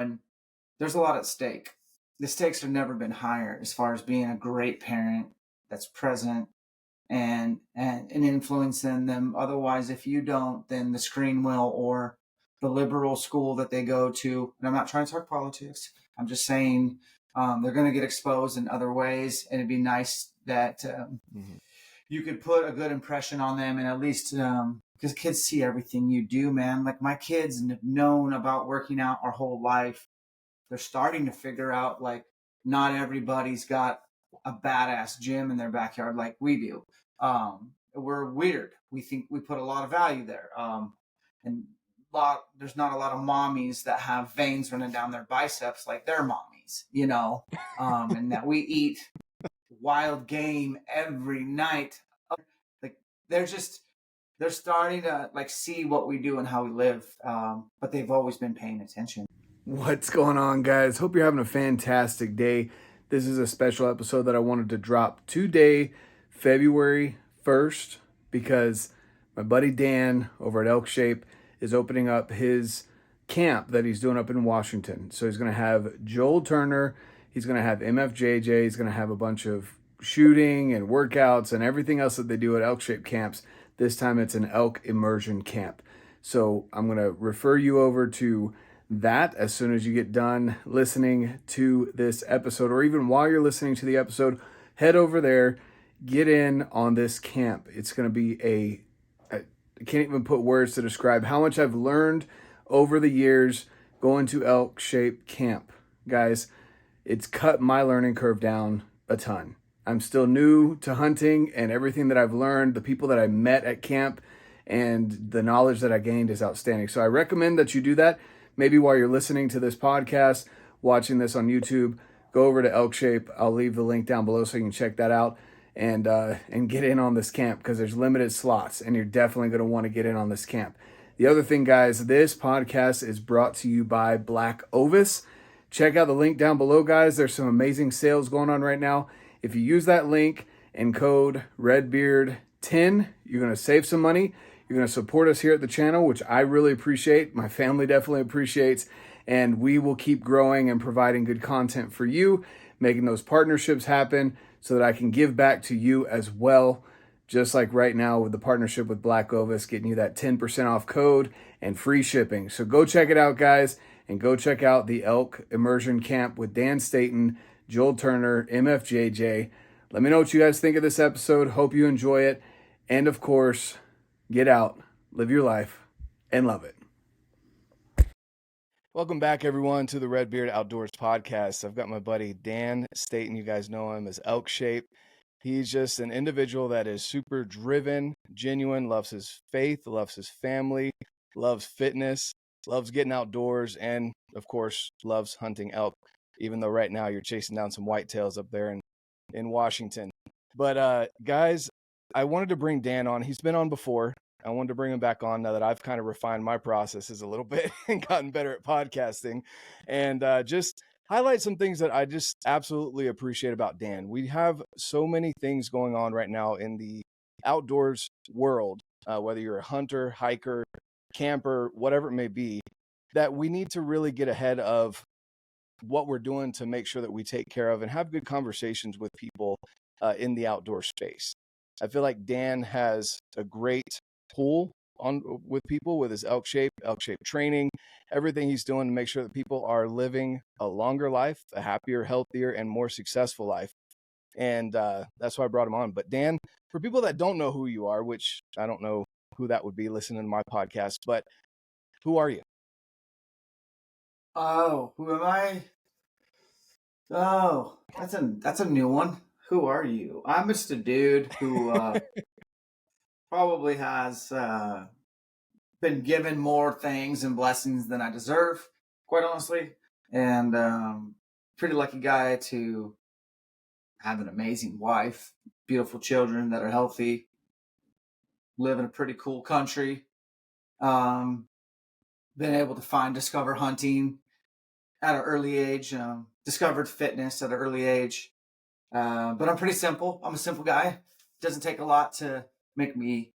And there's a lot at stake. The stakes have never been higher as far as being a great parent that's present and influencing them. Otherwise, if you don't, then the screen will, or the liberal school that they go to. And I'm not trying to talk politics. I'm just saying they're going to get exposed in other ways, and it'd be nice that you could put a good impression on them, and at least because kids see everything you do, man. Like my kids have known about working out our whole life. They're starting to figure out like not everybody's got a badass gym in their backyard like we do. We're weird. We think we put a lot of value there. And there's not a lot of mommies that have veins running down their biceps like their mommies, and that we eat wild game every night. Like they're starting to like see what we do and how we live. But they've always been paying attention. What's going on, guys? Hope you're having a fantastic day. This is a special episode that I wanted to drop today, February 1st, because my buddy Dan over at Elkshape is opening up his camp that he's doing up in Washington. So he's going to have Joel Turner, he's going to have MFJJ, he's going to have a bunch of shooting and workouts and everything else that they do at Elkshape camps. This time it's an elk immersion camp. So I'm going to refer you over to that as soon as you get done listening to this episode, or even while you're listening to the episode, head over there, get in on this camp. It's going to be I can't even put words to describe how much I've learned over the years going to Elkshape camp. Guys, it's cut my learning curve down a ton. I'm still new to hunting, and everything that I've learned, the people that I met at camp, and the knowledge that I gained is outstanding. So I recommend that you do that. Maybe while you're listening to this podcast, watching this on YouTube, go over to Elkshape. I'll leave the link down below so you can check that out and get in on this camp, because there's limited slots and you're definitely going to want to get in on this camp. The other thing, guys, this podcast is brought to you by Black Ovis. Check out the link down below, guys. There's some amazing sales going on right now. If you use that link and code RedBeard10, you're going to save some money. You're going to support us here at the channel, which I really appreciate. My family definitely appreciates. And we will keep growing and providing good content for you, making those partnerships happen so that I can give back to you as well. Just like right now with the partnership with Black Ovis, getting you that 10% off code and free shipping. So go check it out, guys. And go check out the Elk Immersion Camp with Dan Staton, Joel Turner, MFJJ. Let me know what you guys think of this episode. Hope you enjoy it. And of course, get out, live your life, and love it. Welcome back, everyone, to the RedBeard Outdoors podcast. I've got my buddy Dan Staton. You guys know him as Elkshape. He's just an individual that is super driven, genuine, loves his faith, loves his family, loves fitness, loves getting outdoors, and, of course, loves hunting elk, even though right now you're chasing down some whitetails up there in Washington. But, guys, I wanted to bring Dan on. He's been on before. I wanted to bring him back on now that I've kind of refined my processes a little bit and gotten better at podcasting, and just highlight some things that I just absolutely appreciate about Dan. We have so many things going on right now in the outdoors world, whether you're a hunter, hiker, camper, whatever it may be, that we need to really get ahead of what we're doing to make sure that we take care of and have good conversations with people in the outdoor space. I feel like Dan has a great pull on with people with his Elkshape training, everything he's doing to make sure that people are living a longer life, a happier, healthier, and more successful life. And that's why I brought him on. But Dan, for people that don't know who you are, which I don't know who that would be listening to my podcast, but who are you? Oh, who am I? Oh, that's a new one. Who are you? I'm just a dude who probably has been given more things and blessings than I deserve, quite honestly. And pretty lucky guy to have an amazing wife, beautiful children that are healthy, live in a pretty cool country. Been able to discover hunting at an early age, discovered fitness at an early age. But I'm pretty simple. I'm a simple guy. Doesn't take a lot to make me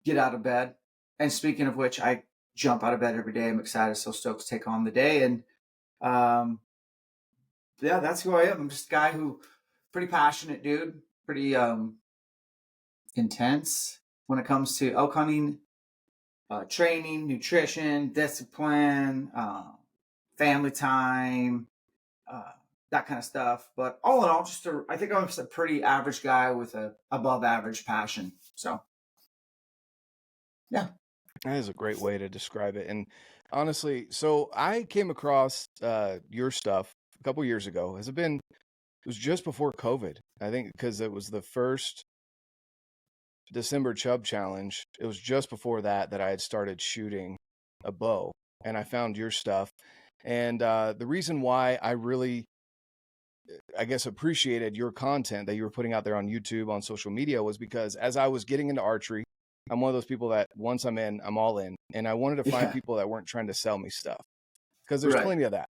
get out of bed. And speaking of which, I jump out of bed every day. I'm excited, so stoked to take on the day. And yeah, that's who I am. I'm just a guy who pretty passionate dude, pretty intense when it comes to elk hunting, training, nutrition, discipline, family time, that kind of stuff. But all in all, I think I'm just a pretty average guy with a above average passion. So, yeah. That is a great way to describe it. And honestly, so I came across your stuff a couple years ago. It was just before COVID, I think, because it was the first December Chub Challenge. It was just before that I had started shooting a bow, and I found your stuff. And the reason why I really, I guess, appreciated your content that you were putting out there on YouTube, on social media, was because as I was getting into archery, I'm one of those people that once I'm in, I'm all in. And I wanted to find people that weren't trying to sell me stuff, because there's plenty of that.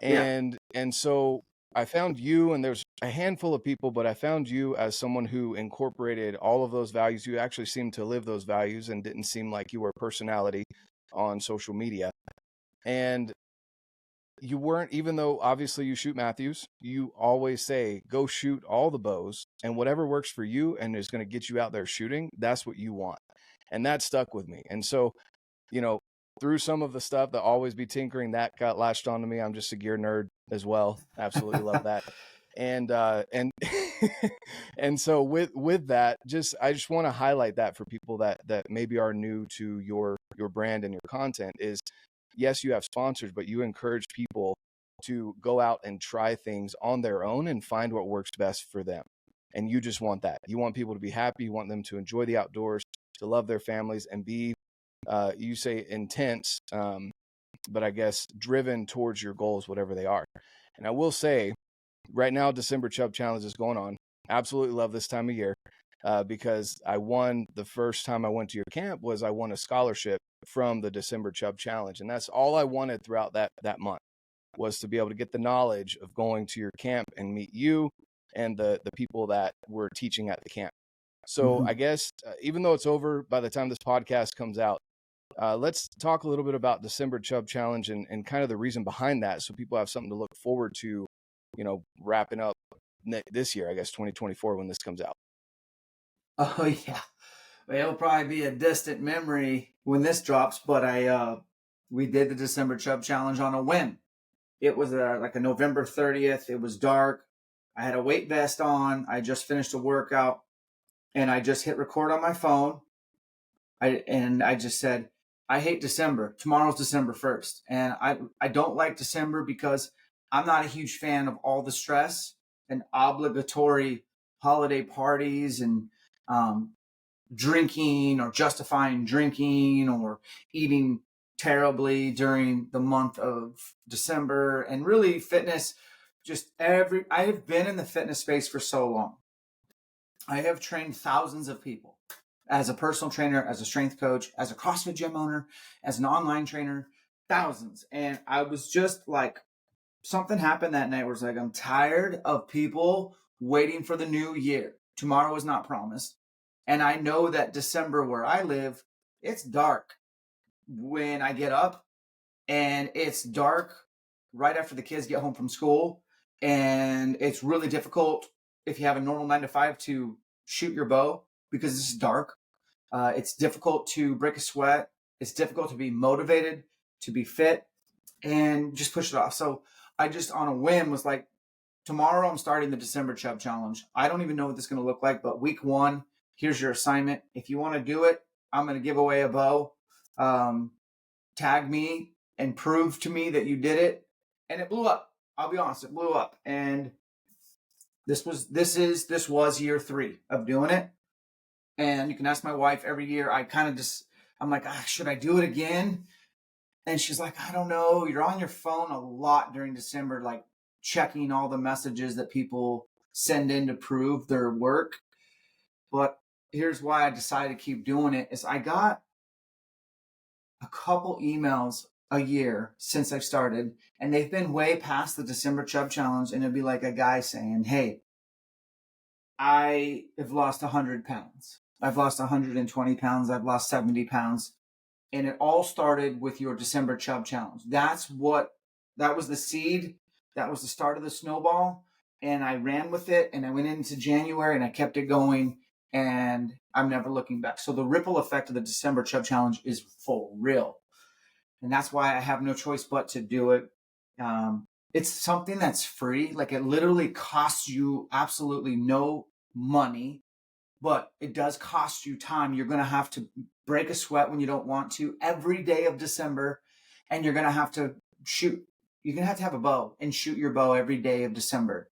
And so I found you, and there's a handful of people, but I found you as someone who incorporated all of those values. You actually seemed to live those values and didn't seem like you were a personality on social media. And you weren't, even though obviously you shoot Matthews, you always say, go shoot all the bows, and whatever works for you and is going to get you out there shooting, that's what you want. And that stuck with me. And so, through some of the stuff, the always be tinkering, that got latched onto me. I'm just a gear nerd as well. Absolutely love that. And and so with that, I just want to highlight that for people that maybe are new to your brand and your content is, yes, you have sponsors, but you encourage people to go out and try things on their own and find what works best for them. And you just want that. You want people to be happy. You want them to enjoy the outdoors, to love their families, and be, you say intense, but I guess driven towards your goals, whatever they are. And I will say, right now, December Chub Challenge is going on. Absolutely love this time of year, because I won the first time I went to your camp was I won a scholarship from the December Chub Challenge. And that's all I wanted throughout that month, was to be able to get the knowledge of going to your camp and meet you and the people that were teaching at the camp. So I guess even though it's over by the time this podcast comes out, let's talk a little bit about December Chub Challenge and kind of the reason behind that, so people have something to look forward to, wrapping up this year, I guess 2024, when this comes out. Oh yeah, well, it'll probably be a distant memory when this drops, but we did the December Chub Challenge on a whim. It was like a November 30th. It was dark. I had a weight vest on. I just finished a workout, and I just hit record on my phone. I just said, I hate December. Tomorrow's December 1st. And I don't like December because I'm not a huge fan of all the stress and obligatory holiday parties and drinking or justifying drinking or eating terribly during the month of December. And really fitness, I have been in the fitness space for so long. I have trained thousands of people as a personal trainer, as a strength coach, as a CrossFit gym owner, as an online trainer, thousands. And I was just like, something happened that night where it's like, I'm tired of people waiting for the new year. Tomorrow is not promised. And I know that December where I live, it's dark when I get up, and it's dark right after the kids get home from school. And it's really difficult if you have a normal 9 to 5 to shoot your bow because it's dark. It's difficult to break a sweat. It's difficult to be motivated, to be fit, and just push it off. So I just on a whim was like, tomorrow I'm starting the December Chub Challenge. I don't even know what this is going to look like, but week 1, here's your assignment. If you want to do it, I'm going to give away a bow. Tag me and prove to me that you did it. And it blew up. I'll be honest, it blew up. And this was year 3 of doing it. And you can ask my wife every year. I'm like, should I do it again? And she's like, I don't know. You're on your phone a lot during December, like checking all the messages that people send in to prove their work. But here's why I decided to keep doing it is I got a couple emails a year since I started, and they've been way past the December Chub Challenge. And it'd be like a guy saying, hey, I have lost 100 pounds. I've lost 120 pounds. I've lost 70 pounds. And it all started with your December Chub Challenge. That was the seed. That was the start of the snowball. And I ran with it, and I went into January, and I kept it going, and I'm never looking back. So the ripple effect of the December Chub Challenge is for real. And that's why I have no choice but to do it. It's something that's free. Like, it literally costs you absolutely no money, but it does cost you time. You're going to have to break a sweat when you don't want to every day of December, and you're going to have to shoot. You're going to have a bow and shoot your bow every day of December.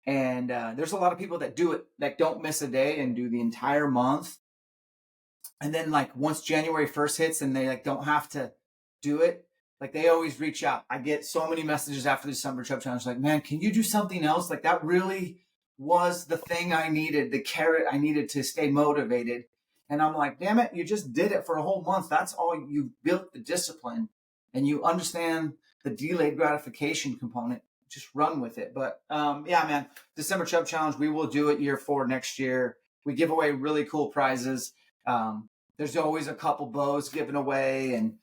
And there's a lot of people that do it, that don't miss a day and do the entire month. And then, like, once January 1st hits and they like don't have to do it, like, they always reach out. I get so many messages after the December Chub Challenge, like, man, can you do something else? Like, that really was the thing I needed, the carrot I needed to stay motivated. And I'm like, damn it, you just did it for a whole month. That's all. You built the discipline, and you understand the delayed gratification component. Just run with it. But yeah, man, December Chub Challenge, we will do it year 4 next year. We give away really cool prizes. There's always a couple bows given away, and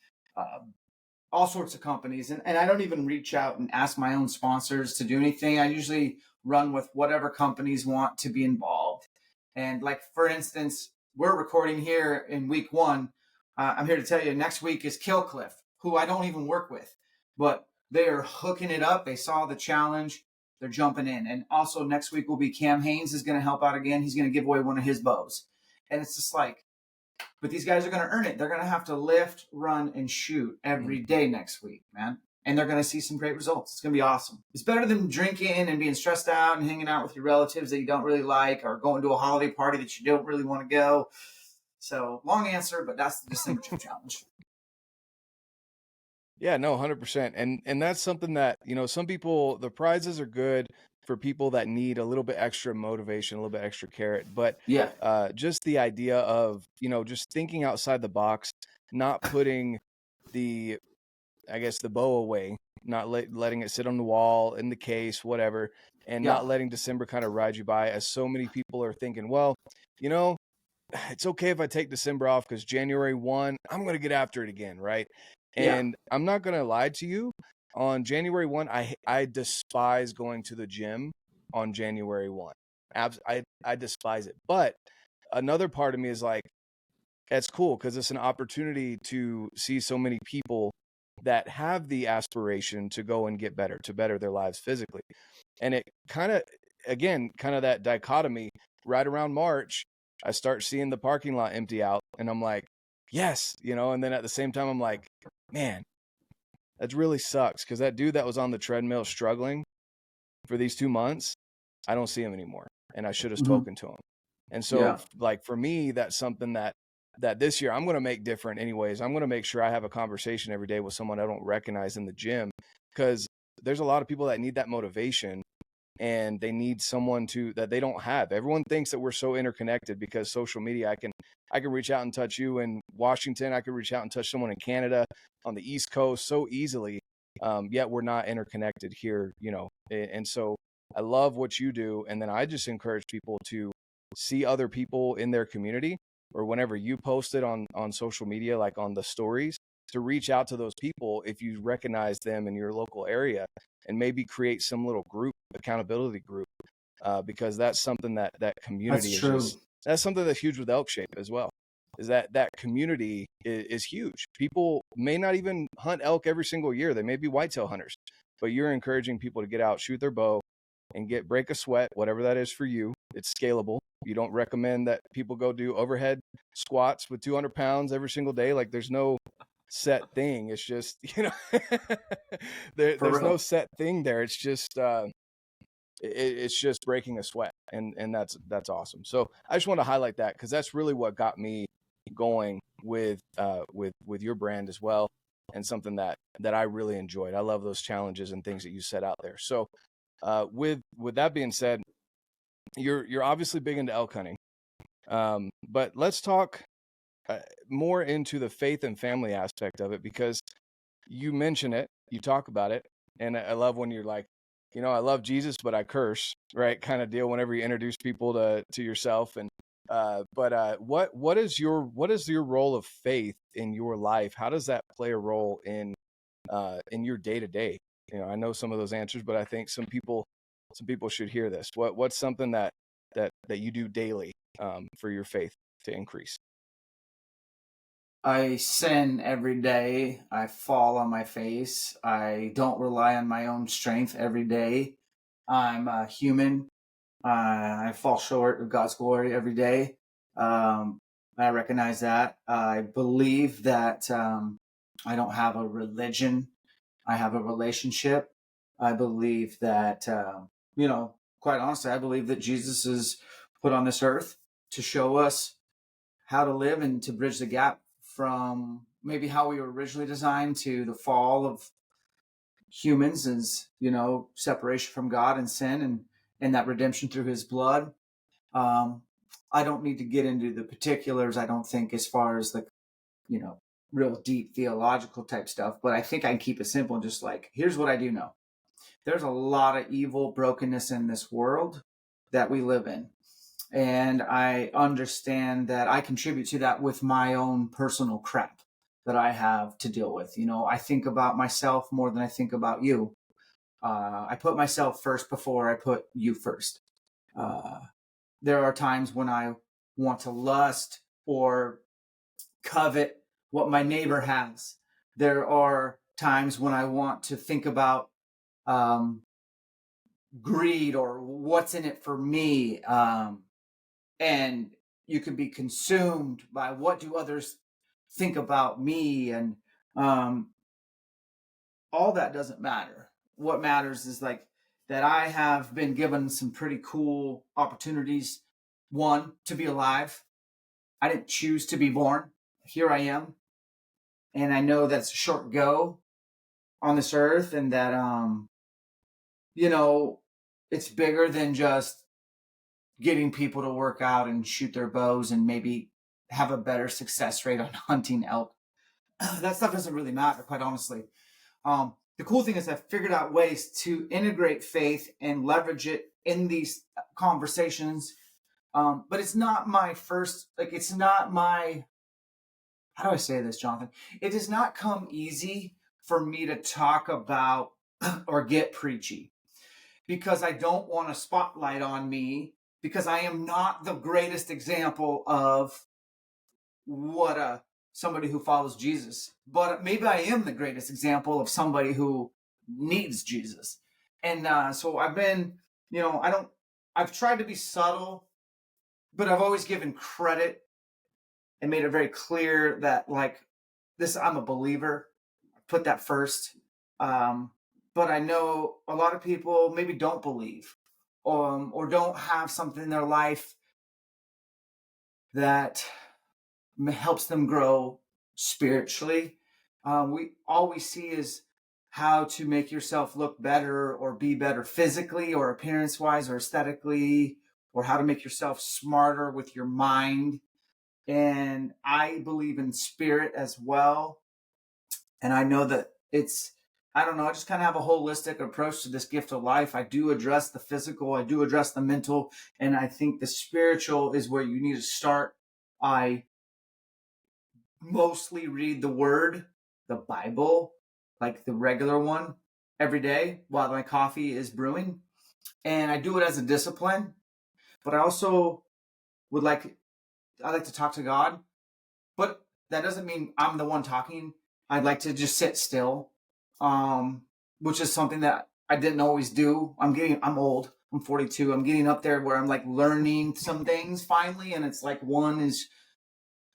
all sorts of companies. And I don't even reach out and ask my own sponsors to do anything. I usually run with whatever companies want to be involved. And, like, for instance, we're recording here in week 1. I'm here to tell you, next week is Killcliff, who I don't even work with, but they are hooking it up. They saw the challenge. They're jumping in. And also next week will be Cam Haynes is going to help out again. He's going to give away one of his bows. And it's just like, but these guys are going to earn it. They're going to have to lift, run, and shoot every day next week, man. And they're going to see some great results. It's going to be awesome. It's better than drinking and being stressed out and hanging out with your relatives that you don't really like, or going to a holiday party that you don't really want to go. So, long answer, but that's the December Challenge. Yeah, no, 100%. And that's something that, some people, the prizes are good for people that need a little bit extra motivation, a little bit extra carrot. But yeah, just the idea of, just thinking outside the box, not putting the bow away, not letting it sit on the wall, in the case, whatever, and not letting December kind of ride you by, as so many people are thinking, well, it's okay if I take December off because January 1, I'm going to get after it again, right? And I'm not going to lie to you. On January 1, I despise going to the gym on January 1. I despise it. But another part of me is like, that's cool because it's an opportunity to see so many people that have the aspiration to go and get better, to better their lives physically. And it kind of that dichotomy. Right around March, I start seeing the parking lot empty out, and I'm like, yes, and then at the same time, I'm like, man, that really sucks, because that dude that was on the treadmill struggling for these 2 months, I don't see him anymore, and I should have spoken to him. And so, like, for me, that's something that this year I'm going to make different anyways. I'm going to make sure I have a conversation every day with someone I don't recognize in the gym, because there's a lot of people that need that motivation, and they need someone that they don't have. Everyone thinks that we're so interconnected because social media. I can reach out and touch you in Washington. I can reach out and touch someone in Canada, on the East Coast, so easily. Yet we're not interconnected here, And so I love what you do. And then I just encourage people to see other people in their community, or whenever you post it on social media, like on the stories, to reach out to those people if you recognize them in your local area, and maybe create some little group, accountability group, because that's something that community that's true. That's something that's huge with Elkshape as well, is that community is huge. People may not even hunt elk every single year. They may be whitetail hunters, but you're encouraging people to get out, shoot their bow, and break a sweat, whatever that is for you. It's scalable. You don't recommend that people go do overhead squats with 200 pounds every single day. Like, there's no set thing. It's just, there's no set thing there. It's just, it's just breaking a sweat. And that's awesome. So I just want to highlight that, because that's really what got me going with your brand as well. And something that I really enjoyed. I love those challenges and things that you set out there. So, with that being said, you're obviously big into elk hunting, but let's talk more into the faith and family aspect of it, because you mention it, you talk about it, and I love when you're like, I love Jesus, but I curse, right? Kind of deal whenever you introduce people to yourself. And What is your role of faith in your life? How does that play a role in your day to day? I know some of those answers, but I think some people should hear this. What's something that you do daily for your faith to increase? I sin every day. I fall on my face. I don't rely on my own strength every day. I'm a human. I fall short of God's glory every day. I recognize that. I believe that I don't have a religion. I have a relationship. I believe that, quite honestly, I believe that Jesus is put on this earth to show us how to live and to bridge the gap from maybe how we were originally designed to the fall of humans as, separation from God and sin and that redemption through his blood. Um, I don't need to get into the particulars, I don't think, as far as the, you know, real deep theological type stuff, but I think I can keep it simple and just like, here's what I do know. There's a lot of evil brokenness in this world that we live in. And I understand that I contribute to that with my own personal crap that I have to deal with. I think about myself more than I think about you. I put myself first before I put you first. There are times when I want to lust or covet what my neighbor has. There are times when I want to think about greed or what's in it for me. And you can be consumed by what do others think about me, and all that doesn't matter. What matters is like that I have been given some pretty cool opportunities. One, to be alive. I didn't choose to be born. Here I am, and I know that's a short go on this earth, and that you know it's bigger than just getting people to work out and shoot their bows and maybe have a better success rate on hunting elk. That stuff doesn't really matter, quite honestly. The cool thing is I've figured out ways to integrate faith and leverage it in these conversations. But it's not my first, like, it's not my, how do I say this, Jonathan? It does not come easy for me to talk about or get preachy because I don't want a spotlight on me because I am not the greatest example of what somebody who follows Jesus. But maybe I am the greatest example of somebody who needs Jesus. And so I've been, I've tried to be subtle, but I've always given credit and made it very clear that like this, I'm a believer. Put that first. But I know a lot of people maybe don't believe or don't have something in their life that helps them grow spiritually. All we see is how to make yourself look better or be better physically or appearance wise or aesthetically, or how to make yourself smarter with your mind. And I believe in spirit as well. And I know that I don't know, I just kind of have a holistic approach to this gift of life. I do address the physical, I do address the mental, and I think the spiritual is where you need to start. I mostly read the word, the Bible, like the regular one, every day while my coffee is brewing. And I do it as a discipline, but I also I like to talk to God, but that doesn't mean I'm the one talking. I'd like to just sit still, which is something that I didn't always do. I'm old. I'm 42. I'm getting up there where I'm like learning some things finally. And it's like one is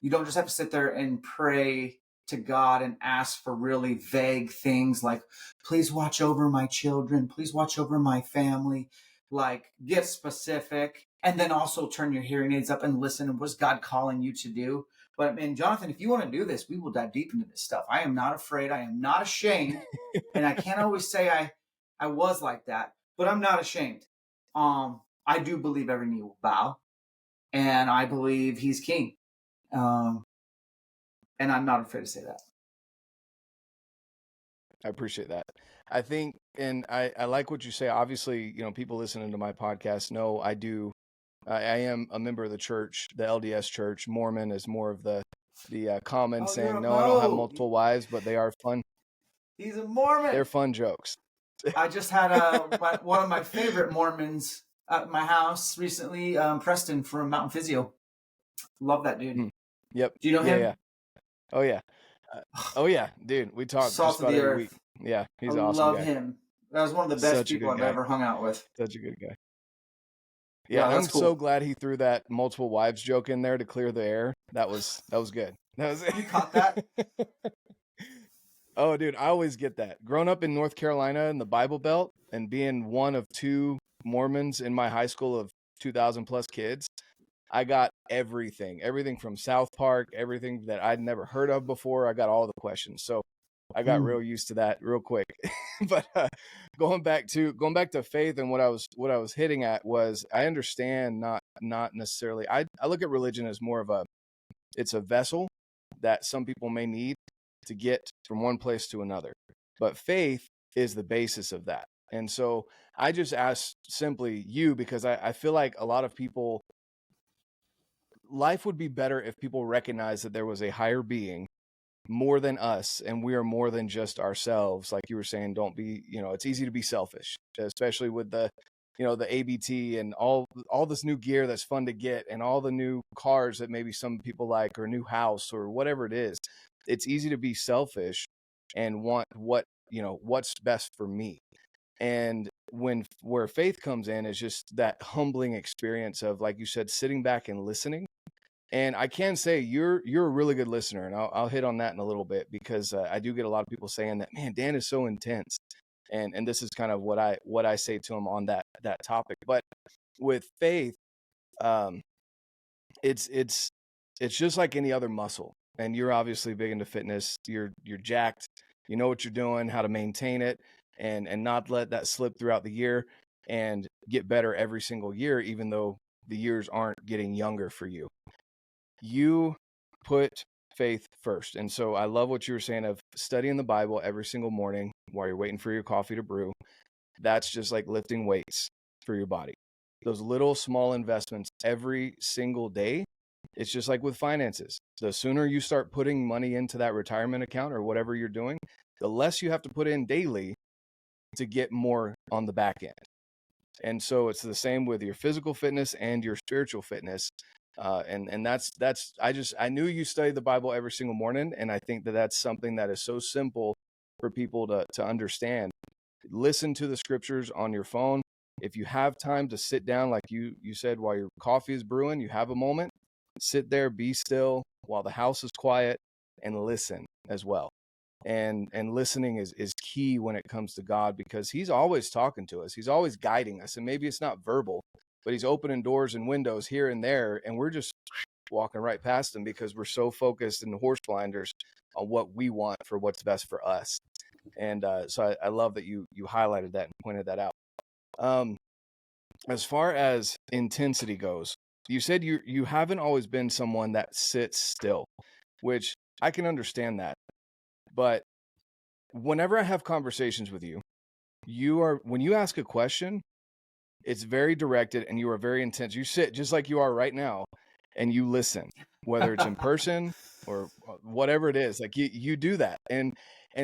you don't just have to sit there and pray to God and ask for really vague things like, please watch over my children. Please watch over my family. Like, get specific. And then also turn your hearing aids up and listen. What's God calling you to do? But man, Jonathan, if you want to do this, we will dive deep into this stuff. I am not afraid. I am not ashamed. And I can't always say I was like that, but I'm not ashamed. I do believe every knee will bow, and I believe he's king. And I'm not afraid to say that. I appreciate that. I think, and I like what you say. Obviously, people listening to my podcast know I do I am a member of the church, the LDS church. Mormon is more of the common Oh, you're saying, a no, I don't have Mo. multiple wives, but they are fun. He's a Mormon. They're fun jokes. I just had one of my favorite Mormons at my house recently, Preston from Mountain Physio. Love that dude. Yep. Do you know him? Yeah. Oh yeah. Oh yeah, dude. We talk Salt just of about the every earth. week. Yeah, he's I an awesome love guy. him. That was one of the best Such a people good I've guy. ever hung out with. Such a good guy. Yeah, Yeah, and I'm that's cool. so glad he threw that multiple wives joke in there to clear the air. That was good. That was You caught that? Oh, dude, I always get that. Growing up in North Carolina in the Bible Belt and being one of 2 Mormons in my high school of 2,000 plus kids, I got everything from South Park, everything that I'd never heard of before. I got all the questions. So I got real used to that real quick. But going back to faith, and what I was hitting at was, I understand not necessarily. I look at religion as more of it's a vessel that some people may need to get from one place to another. But faith is the basis of that. And so I just ask simply you, because I feel like a lot of people, life would be better if people recognize that there was a higher being more than us, and we are more than just ourselves. Like you were saying, don't be, it's easy to be selfish, especially with the ABT and all this new gear that's fun to get, and all the new cars that maybe some people like, or new house, or whatever it is. It's easy to be selfish and want what's best for me. And where faith comes in is just that humbling experience of, like you said, sitting back and listening. And I can say you're a really good listener, and I'll hit on that in a little bit, because I do get a lot of people saying that, man, Dan is so intense, and this is kind of what I say to them on that topic. But with faith, it's just like any other muscle, and you're obviously big into fitness. You're jacked. You know what you're doing, how to maintain it, and not let that slip throughout the year, and get better every single year, even though the years aren't getting younger for you. You put faith first. And so I love what you were saying of studying the Bible every single morning while you're waiting for your coffee to brew. That's just like lifting weights for your body. Those little small investments every single day. It's just like with finances. The sooner you start putting money into that retirement account or whatever you're doing, the less you have to put in daily to get more on the back end. And so it's the same with your physical fitness and your spiritual fitness. And that's I knew you studied the Bible every single morning, and I think that that's something that is so simple for people to understand. Listen to the scriptures on your phone. If you have time to sit down, like you said, while your coffee is brewing, you have a moment, sit there, be still while the house is quiet, and listen as well. And listening is key when it comes to God, because he's always talking to us. He's always guiding us. And maybe it's not verbal, but he's opening doors and windows here and there, and we're just walking right past him because we're so focused in the horse blinders on what we want for what's best for us. And so I love that you highlighted that and pointed that out. As far as intensity goes, you said you haven't always been someone that sits still, which I can understand that. But whenever I have conversations with you, when you ask a question, it's very directed and you are very intense. You sit just like you are right now and you listen, whether it's in person or whatever it is. Like you do that. And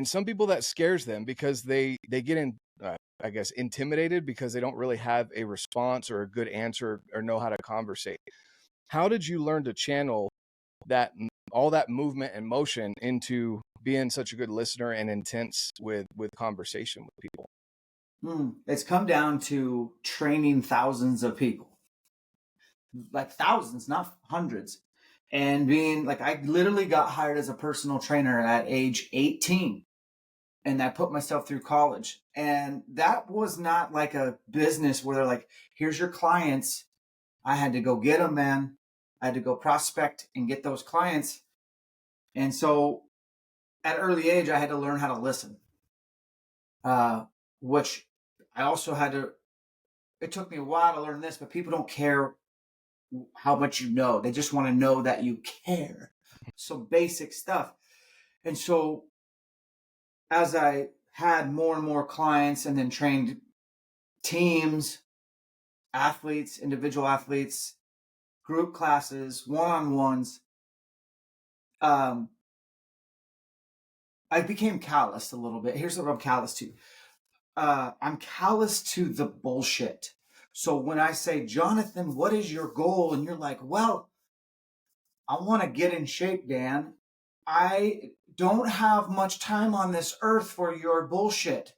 some people, that scares them because they get in, I guess, intimidated because they don't really have a response or a good answer or know how to conversate. How did you learn to channel all that movement and motion into being such a good listener and intense with conversation with people? It's come down to training thousands of people, like thousands, not hundreds. And being like, I literally got hired as a personal trainer at age 18, and I put myself through college. And that was not like a business where they're like, here's your clients. I had to go get them, man. I had to go prospect and get those clients. And so at early age, I had to learn how to listen, which I also had to, it took me a while to learn this, but people don't care how much you know. They just want to know that you care. So basic stuff. And so as I had more and more clients and then trained teams, athletes, individual athletes, group classes, one-on-ones, I became callous a little bit. Here's what I'm callous to. I'm callous to the bullshit. So when I say, Jonathan, what is your goal? And you're like, well, I want to get in shape, Dan. I don't have much time on this earth for your bullshit.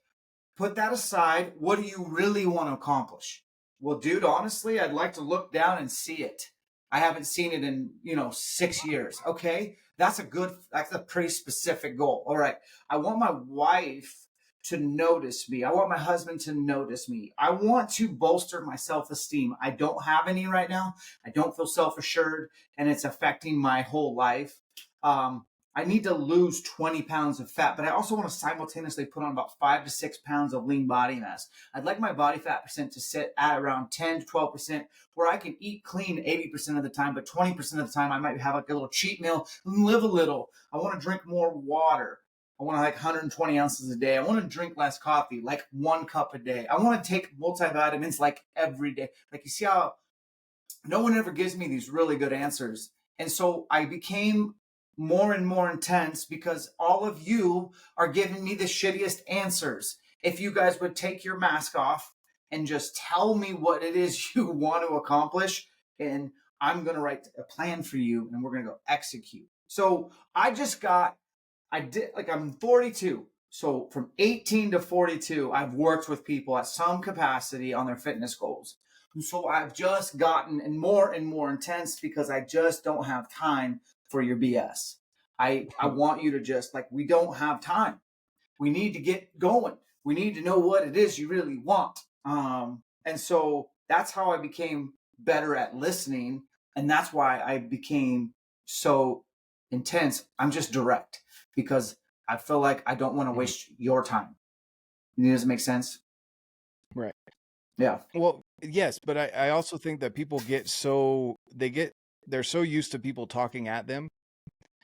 Put that aside. What do you really want to accomplish? Well, dude, honestly, I'd like to look down and see it. I haven't seen it in, 6 years. Okay. That's a pretty specific goal. All right. I want my wife to notice me. I want my husband to notice me. I want to bolster my self-esteem. I don't have any right now. I don't feel self-assured, and it's affecting my whole life. I need to lose 20 pounds of fat, but I also want to simultaneously put on about 5 to 6 pounds of lean body mass. I'd like my body fat percent to sit at around 10 to 12%, where I can eat clean 80% of the time, but 20% of the time I might have like a little cheat meal and live a little. I want to drink more water. I want to like 120 ounces a day. I want to drink less coffee, like 1 cup a day. I want to take multivitamins like every day. Like, you see how no one ever gives me these really good answers. And so I became more and more intense because all of you are giving me the shittiest answers. If you guys would take your mask off and just tell me what it is you want to accomplish, and I'm going to write a plan for you and we're going to go execute. So I'm 42. So from 18 to 42, I've worked with people at some capacity on their fitness goals. And so I've just gotten more intense because I just don't have time for your BS. I want you to just, like, we don't have time. We need to get going. We need to know what it is you really want. And so that's how I became better at listening. And that's why I became so intense. I'm just direct because I feel like I don't want to waste your time. Does it make sense? Right. Yeah. Well, yes, but I also think that people they're so used to people talking at them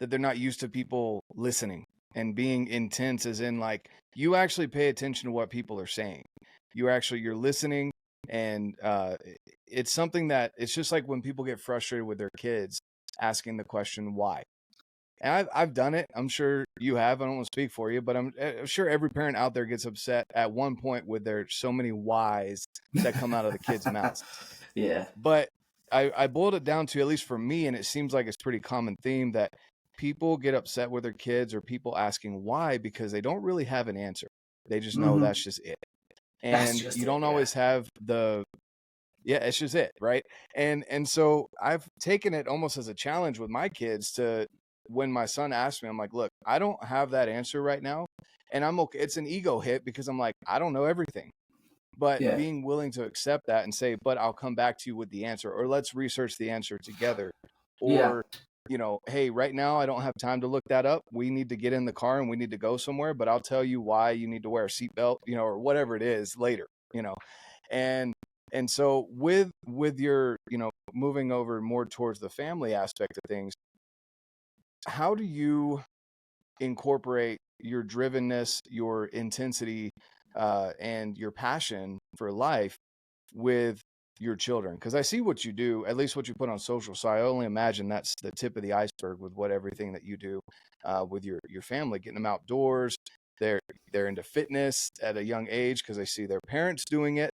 that they're not used to people listening and being intense, as in, like, you actually pay attention to what people are saying. You're listening, and it's something that it's just like when people get frustrated with their kids asking the question why. And I've done it. I'm sure you have. I don't want to speak for you, but I'm sure every parent out there gets upset at one point with their so many whys that come out of the kids' mouths. Yeah. But I boiled it down to, at least for me, and it seems like it's a pretty common theme, that people get upset with their kids or people asking why because they don't really have an answer. They just know that's just it. And you don't always have it's just it, right? And so I've taken it almost as a challenge with my kids to, when my son asks me, I'm like, look, I don't have that answer right now. And I'm okay. It's an ego hit because I'm like, I don't know everything. But being willing to accept that and say, but I'll come back to you with the answer, or let's research the answer together. Or, hey, right now I don't have time to look that up. We need to get in the car and we need to go somewhere, but I'll tell you why you need to wear a seatbelt, or whatever it is later, And so with your, moving over more towards the family aspect of things, how do you incorporate your drivenness, your intensity, and your passion for life with your children? Because I see what you do, at least what you put on social. So I only imagine that's the tip of the iceberg with everything that you do with your family, getting them outdoors. They're into fitness at a young age because they see their parents doing it.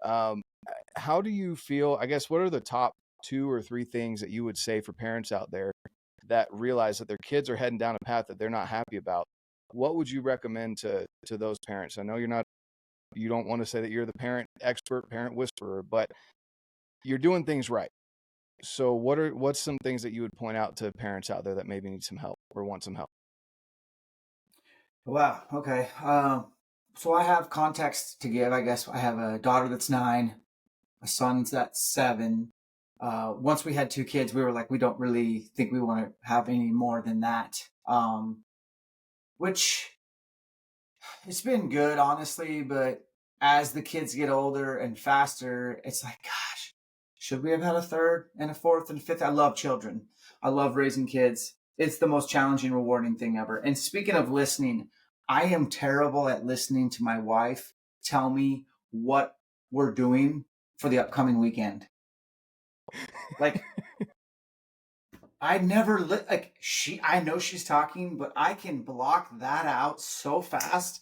How do you feel? I guess, what are the top 2 or 3 things that you would say for parents out there that realize that their kids are heading down a path that they're not happy about? What would you recommend to those parents? I know you don't want to say that you're the parent expert, parent whisperer, but you're doing things right. So what's some things that you would point out to parents out there that maybe need some help or want some help? Wow. Okay. So I have context to give. I guess I have a daughter that's 9. My son's at 7. Once we had 2 kids, we were like, we don't really think we want to have any more than that. Which, it's been good, honestly, but as the kids get older and faster, it's like, gosh, should we have had a 3rd and a 4th and 5th? I love children. I love raising kids. It's the most challenging, rewarding thing ever. And speaking of listening, I am terrible at listening to my wife tell me what we're doing for the upcoming weekend. Like, I never I know she's talking, but I can block that out so fast.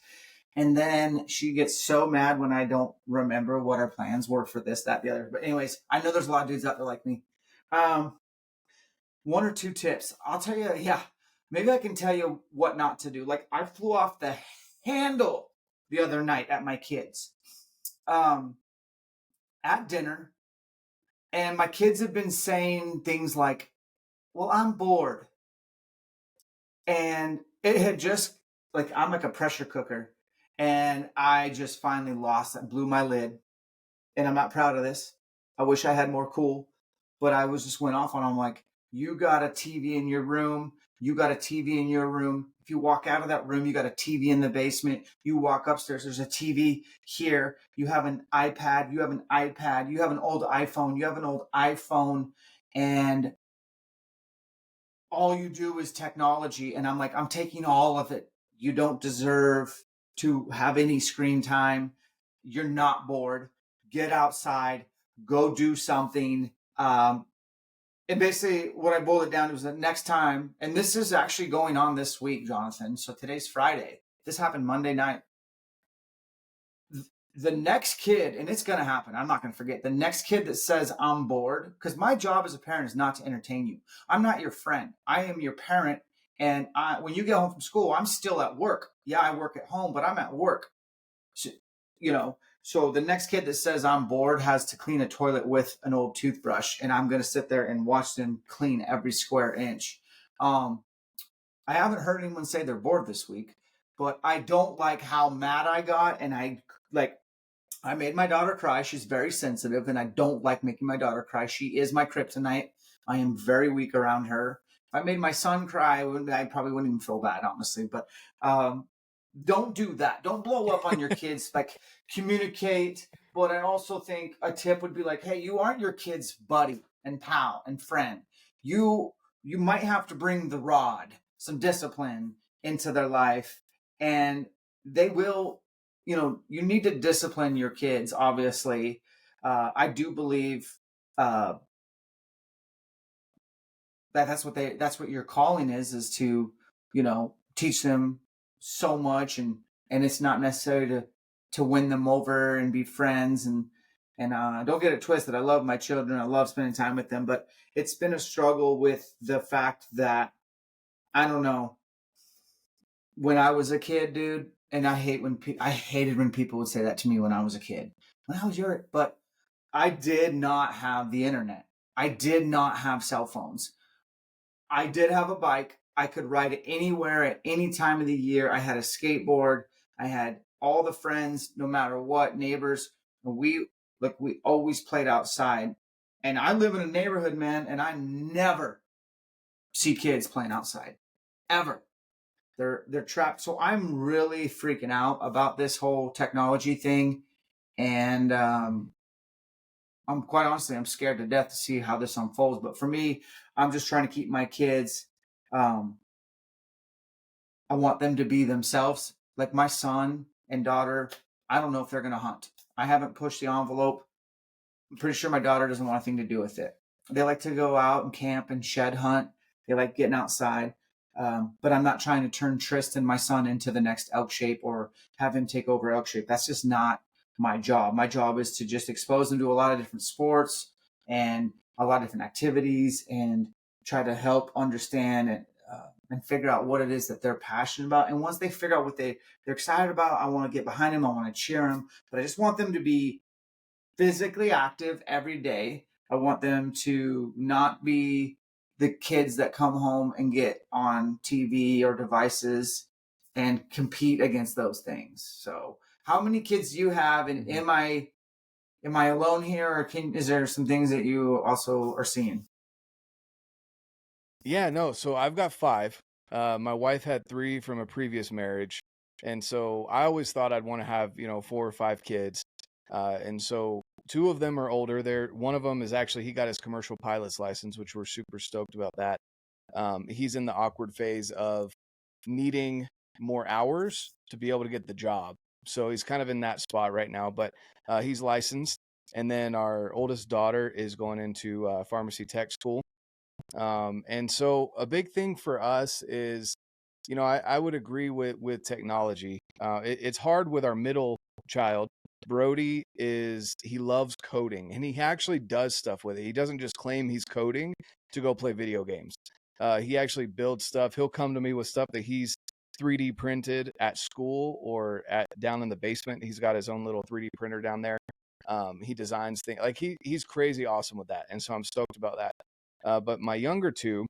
And then she gets so mad when I don't remember what our plans were for this, that, the other. But anyways, I know there's a lot of dudes out there like me. One or two tips. I'll tell you, yeah, maybe I can tell you what not to do. Like, I flew off the handle the other night at my kids at dinner. And my kids have been saying things like, well, I'm bored. And it had just, like, I'm like a pressure cooker. And I just finally lost it, blew my lid. And I'm not proud of this. I wish I had more cool. But I was just went off on them like, you got a TV in your room. You got a TV in your room. If you walk out of that room, you got a TV in the basement. You walk upstairs, there's a TV here. You have an iPad. You have an iPad. You have an old iPhone. You have an old iPhone. And all you do is technology. And I'm like, I'm taking all of it. You don't deserve to have any screen time. You're not bored. Get outside, go do something. And basically what I boiled it down to was that next time, and this is actually going on this week, Jonathan. So today's Friday. This happened Monday night. The next kid, and it's going to happen, I'm not going to forget, the next kid that says I'm bored, because my job as a parent is not to entertain you. I'm not your friend. I am your parent. And when you get home from school, I'm still at work. Yeah, I work at home, but I'm at work. So, so the next kid that says I'm bored has to clean a toilet with an old toothbrush, and I'm going to sit there and watch them clean every square inch. I haven't heard anyone say they're bored this week, but I don't like how mad I got, and I made my daughter cry. She's very sensitive, and I don't like making my daughter cry. She is my kryptonite. I am very weak around her. If I made my son cry, I probably wouldn't even feel bad, honestly. But don't do that. Don't blow up on your kids. Like, communicate. But I also think a tip would be like, hey, you aren't your kid's buddy and pal and friend. You might have to bring the rod, some discipline into their life, and they will. You need to discipline your kids, obviously. I do believe that's what your calling is to, teach them so much, and it's not necessarily to win them over and be friends, and don't get it twisted. I love my children. I love spending time with them, but it's been a struggle with the fact that, I don't know, when I was a kid, dude, and I hated when people would say that to me when I was a kid. When I was your, but I did not have the internet. I did not have cell phones. I did have a bike. I could ride it anywhere at any time of the year. I had a skateboard. I had all the friends, no matter what, neighbors. We always played outside. And I live in a neighborhood, man, and I never see kids playing outside, ever. They're trapped. So I'm really freaking out about this whole technology thing, and I'm quite honestly, I'm scared to death to see how this unfolds. But for me, I'm just trying to keep my kids. I want them to be themselves. Like my son and daughter, I don't know if they're going to hunt. I haven't pushed the envelope. I'm pretty sure my daughter doesn't want anything to do with it. They like to go out and camp and shed hunt. They like getting outside. But I'm not trying to turn Tristan, my son, into the next Elkshape or have him take over Elkshape. That's just not my job. My job is to just expose them to a lot of different sports and a lot of different activities, and try to help understand and figure out what it is that they're passionate about. And once they figure out what they're excited about, I want to get behind them. I want to cheer them, but I just want them to be physically active every day. I want them to not be the kids that come home and get on TV or devices and compete against those things. So how many kids do you have? And am I alone here, or is there some things that you also are seeing? Yeah, no. So I've got 5. My wife had 3 from a previous marriage. And so I always thought I'd want to have, 4 or 5 kids. And so 2 of them are older. One of them is actually, he got his commercial pilot's license, which we're super stoked about that. He's in the awkward phase of needing more hours to be able to get the job. So he's kind of in that spot right now, but he's licensed. And then our oldest daughter is going into pharmacy tech school. And so a big thing for us is, I would agree with technology. It's hard with our middle child. Brody he loves coding, and he actually does stuff with it. He doesn't just claim he's coding to go play video games. He actually builds stuff. He'll come to me with stuff that he's 3D printed at school or down in the basement. He's got his own little 3D printer down there. He designs things like he's crazy awesome with that. And so I'm stoked about that. But my younger two,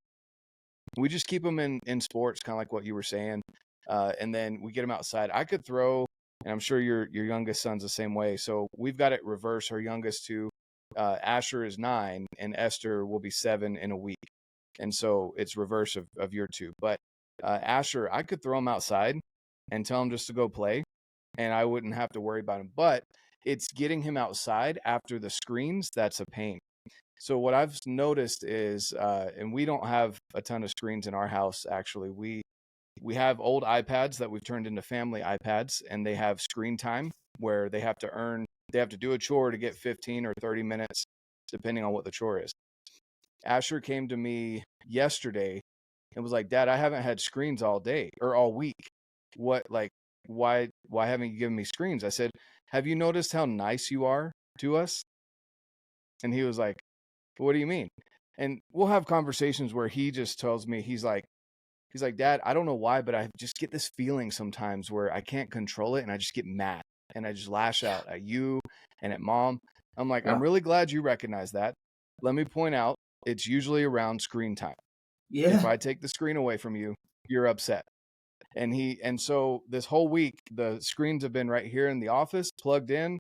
we just keep them in sports, kind of like what you were saying. And then we get them outside. I could throw, and I'm sure your youngest son's the same way. So we've got it reverse. Our youngest two, Asher is 9 and Esther will be 7 in a week. And so it's reverse of your two. But Asher, I could throw him outside and tell him just to go play, and I wouldn't have to worry about him. But it's getting him outside after the screens that's a pain. So what I've noticed is, and we don't have a ton of screens in our house, actually. We have old iPads that we've turned into family iPads, and they have screen time where they have to do a chore to get 15 or 30 minutes, depending on what the chore is. Asher came to me yesterday and was like, Dad, I haven't had screens all day or all week. Why haven't you given me screens? I said, have you noticed how nice you are to us? And he was like, what do you mean? And we'll have conversations where he just tells me, he's like, Dad, I don't know why, but I just get this feeling sometimes where I can't control it and I just get mad and I just lash out at you and at Mom. I'm like, I'm really glad you recognize that. Let me point out, it's usually around screen time. Yeah. If I take the screen away from you, you're upset. And so this whole week, the screens have been right here in the office, plugged in.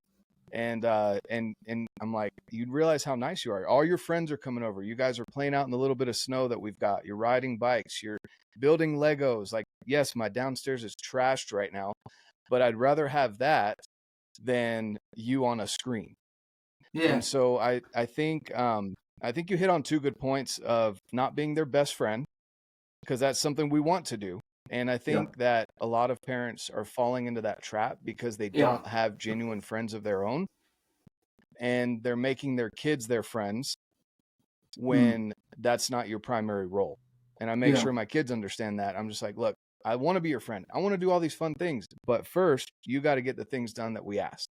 And I'm like, you realize how nice you are. All your friends are coming over. You guys are playing out in the little bit of snow that we've got. You're riding bikes. You're building Legos. Like, yes, my downstairs is trashed right now, but I'd rather have that than you on a screen. Yeah. And so I think you hit on 2 good points of not being their best friend, because that's something we want to do. And I think that a lot of parents are falling into that trap because they don't have genuine friends of their own, and they're making their kids their friends when that's not your primary role. And I make sure my kids understand that. I'm just like, look, I want to be your friend. I want to do all these fun things, but first you got to get the things done that we asked.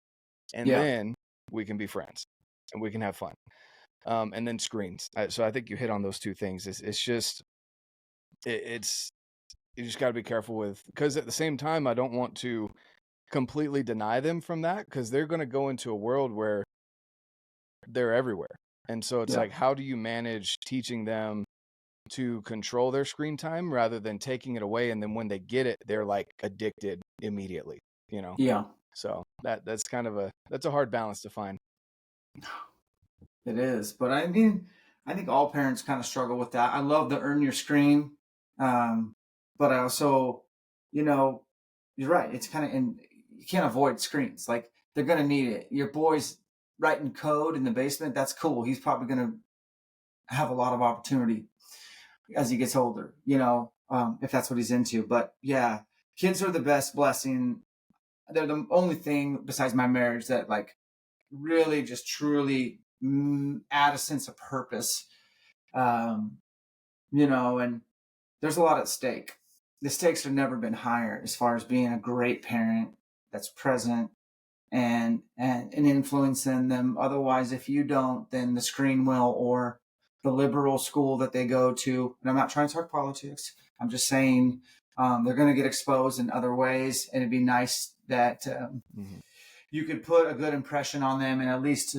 And then we can be friends and we can have fun. And then screens. So I think you hit on those 2 things. It's just, you just got to be careful with, because at the same time, I don't want to completely deny them from that, because they're going to go into a world where they're everywhere. And so it's like, how do you manage teaching them to control their screen time rather than taking it away? And then when they get it, they're like addicted immediately, Yeah. So that's kind of that's a hard balance to find. It is. But I mean, I think all parents kind of struggle with that. I love the earn your screen. But I also, you're right. It's kind of, and you can't avoid screens. Like, they're going to need it. Your boy's writing code in the basement. That's cool. He's probably going to have a lot of opportunity as he gets older, if that's what he's into. But yeah, kids are the best blessing. They're the only thing besides my marriage that like really just truly add a sense of purpose. And there's a lot at stake. The stakes have never been higher as far as being a great parent that's present and influencing them. Otherwise, if you don't, then the screen will, or the liberal school that they go to. And I'm not trying to talk politics. I'm just saying they're going to get exposed in other ways, and it'd be nice that you could put a good impression on them, and at least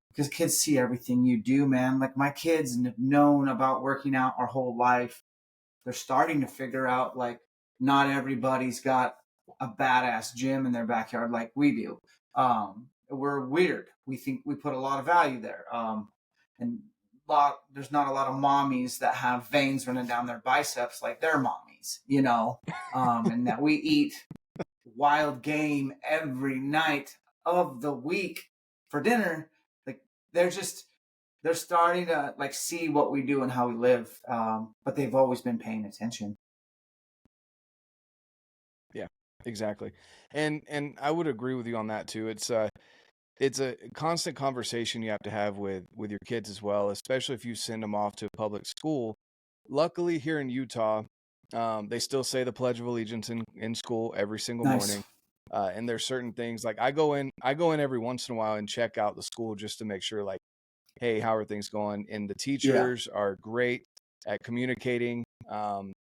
because kids see everything you do, man. Like, my kids have known about working out our whole life. They're starting to figure out, like, not everybody's got a badass gym in their backyard like we do. We're weird. We think we put a lot of value there. And there's not a lot of mommies that have veins running down their biceps like their mommies, and that we eat wild game every night of the week for dinner. Like, they're starting to like see what we do and how we live. But they've always been paying attention. Yeah, exactly. And I would agree with you on that too. It's it's a constant conversation you have to have with your kids as well, especially if you send them off to a public school. Luckily, here in Utah, they still say the Pledge of Allegiance in school every single morning. Nice. And there's certain things like I go in every once in a while and check out the school just to make sure, like, hey, how are things going? And the Yeah. teachers are great at communicating.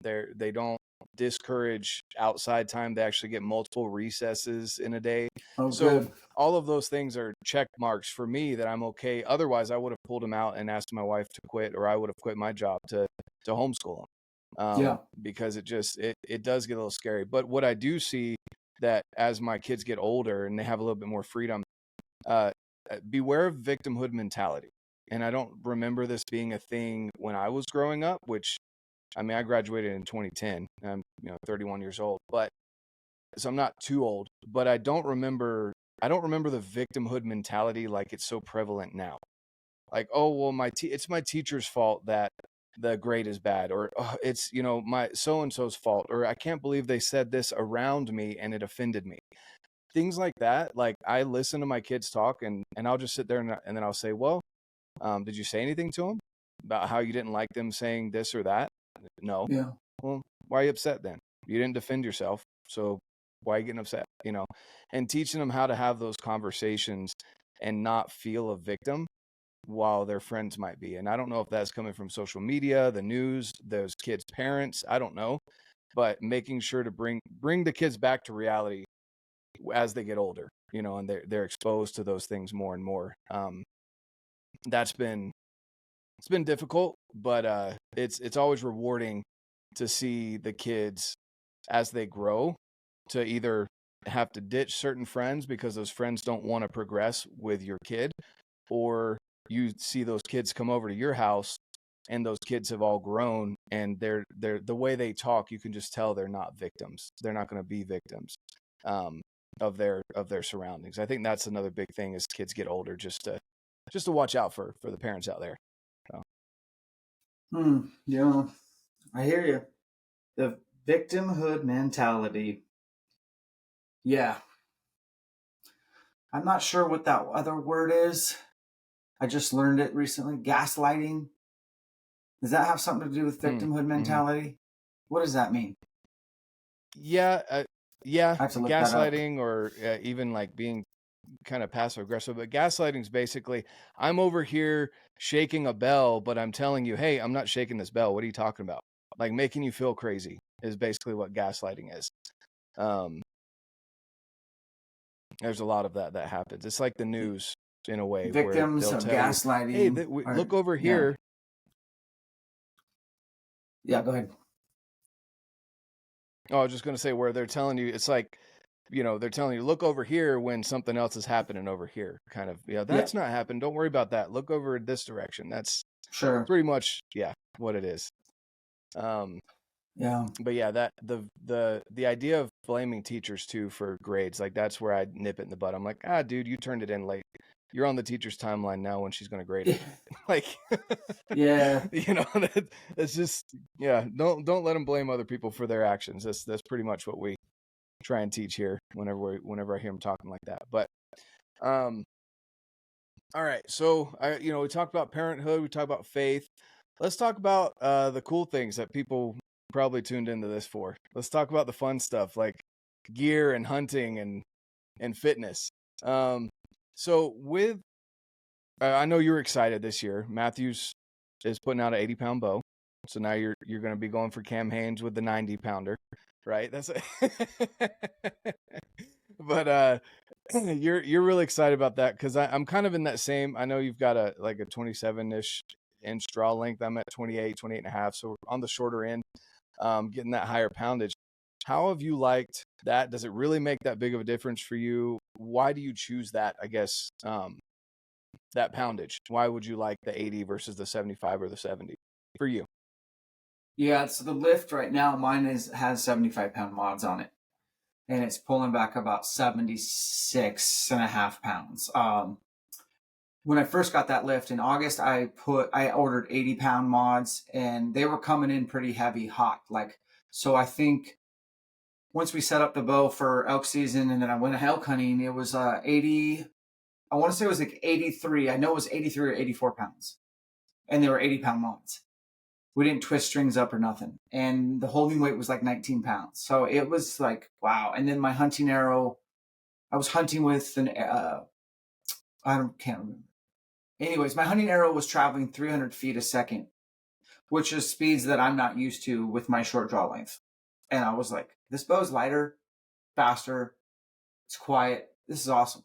They don't discourage outside time. They actually get multiple recesses in a day. Oh, So good. all of those things are check marks for me that I'm okay. Otherwise, I would have pulled them out and asked my wife to quit, or I would have quit my job to homeschool them. Yeah. Because it does get a little scary. But what I do see that as my kids get older and they have a little bit more freedom, beware of victimhood mentality. And I don't remember this being a thing when I was growing up, which, I mean, I graduated in 2010. I'm 31 years old, but so I'm not too old, but I don't remember the victimhood mentality like it's so prevalent now. Like, oh, well, it's my teacher's fault that the grade is bad, or oh, it's, my so-and-so's fault, or I can't believe they said this around me and it offended me. Things like that. Like, I listen to my kids talk and I'll just sit there and then I'll say, well, did you say anything to them about how you didn't like them saying this or that? No. Yeah. Well, why are you upset then? You didn't defend yourself. So why are you getting upset? And teaching them how to have those conversations and not feel a victim while their friends might be. And I don't know if that's coming from social media, the news, those kids' parents. I don't know. But making sure to bring the kids back to reality as they get older, and they're exposed to those things more and more. It's been difficult, but it's always rewarding to see the kids as they grow to either have to ditch certain friends because those friends don't want to progress with your kid, or you see those kids come over to your house and those kids have all grown and they're the way they talk, you can just tell they're not victims. They're not going to be victims of their surroundings. I think that's another big thing as kids get older, just to watch out for the parents out there. So. Yeah, I hear you. The victimhood mentality. Yeah. I'm not sure what that other word is. I just learned it recently. Gaslighting. Does that have something to do with victimhood mentality? What does that mean? Yeah. I have to look that up. Gaslighting, or even like being kind of passive aggressive. But gaslighting is basically, I'm over here shaking a bell, but I'm telling you, hey, I'm not shaking this bell. What are you talking about? Like, making you feel crazy is basically what gaslighting is. There's a lot of that happens. It's like the news in a way. Victims where of they'll tell gaslighting. You, hey, look over here. Yeah, go ahead. Oh, I was just going to say, where they're telling you, it's like, they're telling you, look over here when something else is happening over here. Kind of, that's not happening. Don't worry about that. Look over this direction. That's pretty much, what it is. Yeah. But yeah, that the idea of blaming teachers too for grades, like, that's where I nip it in the bud. I'm like, dude, you turned it in late. You're on the teacher's timeline now when she's going to grade it. Like, yeah, it's just, don't let them blame other people for their actions. That's pretty much what we try and teach here whenever I hear them talking like that. But, all right. So we talked about parenthood, we talked about faith. Let's talk about the cool things that people probably tuned into this for. Let's talk about the fun stuff like gear and hunting and fitness. So with, I know you were excited this year. Matthews is putting out an 80-pound bow. So now you're going to be going for Cam Hanes with the 90-pounder, right? That's but you're really excited about that, because I'm kind of in that same. I know you've got a 27-ish inch draw length. I'm at 28 and a half, so on the shorter end, getting that higher poundage. How have you liked that? Does it really make that big of a difference for you? Why do you choose that, I guess, that poundage? Why would you like the 80 versus the 75 or the 70 for you? Yeah, so the lift right now, mine has 75-pound mods on it, and it's pulling back about 76 and a half pounds. When I first got that lift in August, I ordered 80-pound mods, and they were coming in pretty heavy, hot. So I think once we set up the bow for elk season, and then I went elk hunting, it was 80 I want to say it was like 83. I know it was 83 or 84 pounds. And they were 80-pound mods. We didn't twist strings up or nothing. And the holding weight was like 19 pounds. So it was like, wow. And then my hunting arrow, I was hunting with an, can't remember. Anyways, my hunting arrow was traveling 300 feet a second, which is speeds that I'm not used to with my short draw length. And I was like, this bow's lighter, faster, it's quiet. This is awesome.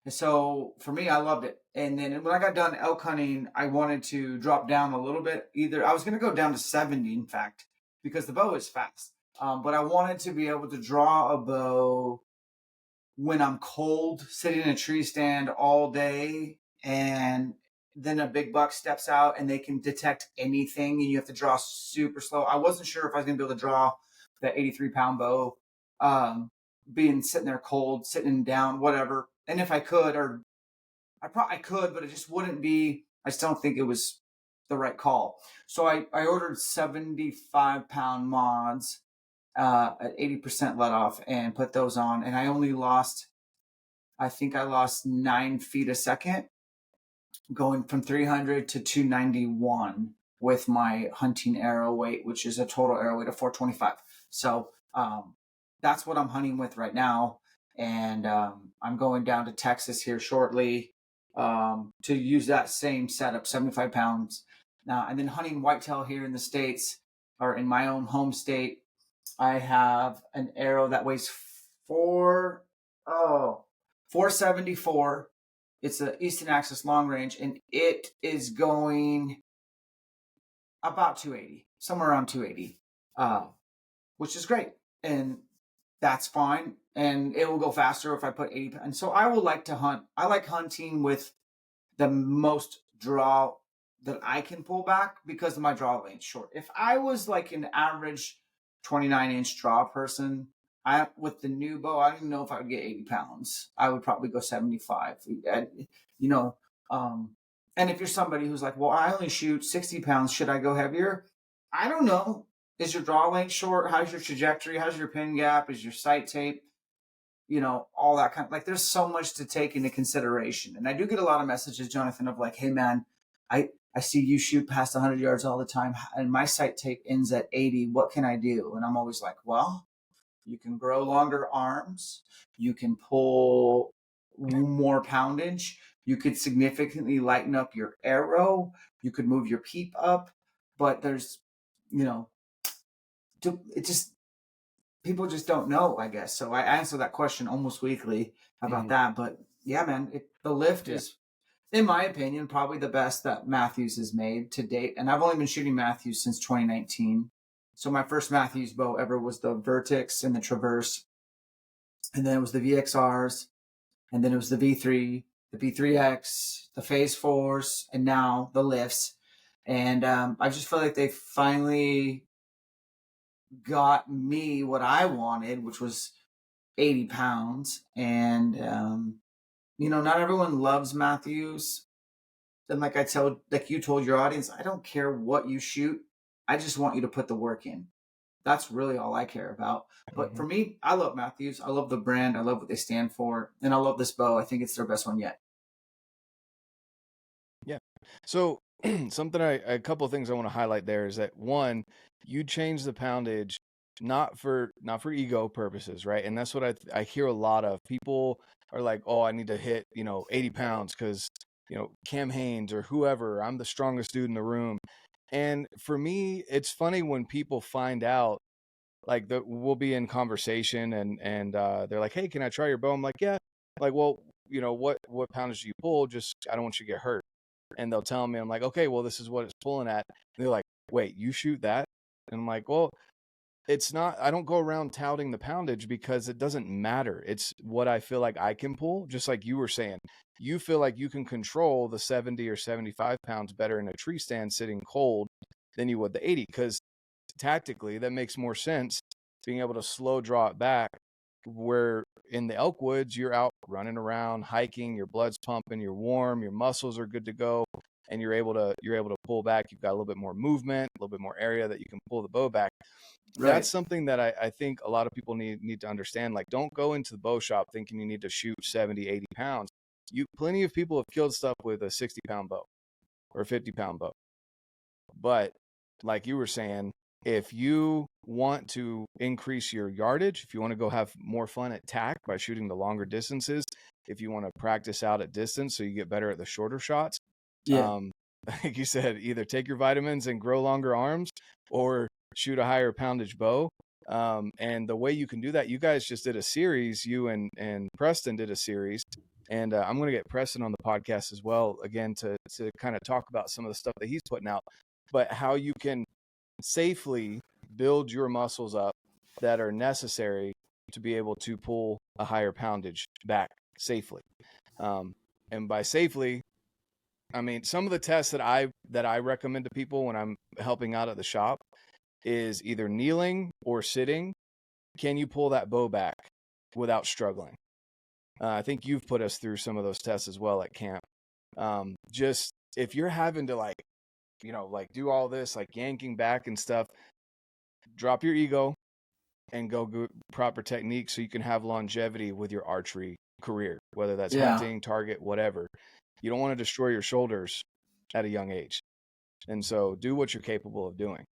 And so for me, I loved it. And then when I got done elk hunting, I wanted to drop down a little bit. I was going to go down to 70, in fact, because the bow is fast. But I wanted to be able to draw a bow when I'm cold, sitting in a tree stand all day, and then a big buck steps out and they can detect anything and you have to draw super slow. I wasn't sure if I was going to be able to draw that 83-pound bow, being sitting there cold, sitting down, whatever. And if I could, or I could, but it just wouldn't be, I just don't think it was the right call. So I ordered 75-pound mods at 80% let off and put those on. And I only lost, I think I lost 9 feet a second going from 300 to 291 with my hunting arrow weight, which is a total arrow weight of 425. So that's what I'm hunting with right now. And I'm going down to Texas here shortly to use that same setup, 75 pounds. Now, and then hunting whitetail here in the States, or in my own home state, I have an arrow that weighs 474. It's an Eastern Axis long range, and it is going about 280, somewhere around 280, which is great. And that's fine. And it will go faster if I put 80. And so I will like to hunt. I like hunting with the most draw that I can pull back because of my draw length short. If I was like an average 29-inch draw person, with the new bow, I don't even know if I would get 80 pounds. I would probably go 75. And if you're somebody who's like, well, I only shoot 60 pounds, should I go heavier? I don't know. Is your draw length short? How's your trajectory? How's your pin gap? Is your sight tape? All that kind of, like, there's so much to take into consideration. And I do get a lot of messages, Jonathan, of like, hey man, I see you shoot past 100 yards all the time and my sight tape ends at 80. What can I do? And I'm always like, well, you can grow longer arms. You can pull more poundage. You could significantly lighten up your arrow. You could move your peep up. But there's, people just don't know, I guess. So I answer that question almost weekly about that. But yeah, man, the lift is, in my opinion, probably the best that Matthews has made to date. And I've only been shooting Matthews since 2019. So my first Matthews bow ever was the Vertex and the Traverse. And then it was the VXRs. And then it was the V3, the V3X, the Phase 4s, and now the lifts. And I just feel like they finally got me what I wanted, which was 80 pounds. And, not everyone loves Matthews. And like you told your audience, I don't care what you shoot. I just want you to put the work in. That's really all I care about. But for me, I love Matthews. I love the brand. I love what they stand for. And I love this bow. I think it's their best one yet. Yeah. So a couple of things I want to highlight there is that, one, you change the poundage not for ego purposes, right? And that's what I hear a lot of. People are like, oh, I need to hit 80 pounds because Cam Haynes or whoever, I'm the strongest dude in the room. And for me, it's funny when people find out, like, we'll be in conversation and they're like, hey, can I try your bow? I'm like, yeah. Like, well, what poundage do you pull? Just, I don't want you to get hurt. And they'll tell me, I'm like, okay, well, this is what it's pulling at. And they're like, wait, you shoot that? And I'm like, well, it's not, I don't go around touting the poundage because it doesn't matter. It's what I feel like I can pull. Just like you were saying, you feel like you can control the 70 or 75 pounds better in a tree stand sitting cold than you would the 80. Because tactically, that makes more sense, being able to slow draw it back, where in the elk woods, you're out running around, hiking, your blood's pumping, you're warm, your muscles are good to go, and you're able to pull back. You've got a little bit more movement, a little bit more area that you can pull the bow back. Right. That's something that I think a lot of people need to understand. Like, don't go into the bow shop thinking you need to shoot 70, 80 pounds. plenty of people have killed stuff with a 60-pound bow or a 50-pound bow. But like you were saying, if you want to increase your yardage, if you want to go have more fun at tack by shooting the longer distances, if you want to practice out at distance so you get better at the shorter shots, like you said, either take your vitamins and grow longer arms or shoot a higher poundage bow. And the way you can do that, you guys just did a series, you and Preston did a series, and I'm going to get Preston on the podcast as well, again, to kind of talk about some of the stuff that he's putting out, but how you can safely build your muscles up that are necessary to be able to pull a higher poundage back safely. And by safely, I mean, some of the tests that I recommend to people when I'm helping out at the shop is either kneeling or sitting. Can you pull that bow back without struggling? I think you've put us through some of those tests as well at camp. Just if you're having to like do all this, like yanking back and stuff, drop your ego and go proper technique so you can have longevity with your archery career, whether that's hunting, target, whatever. You don't want to destroy your shoulders at a young age. And so do what you're capable of doing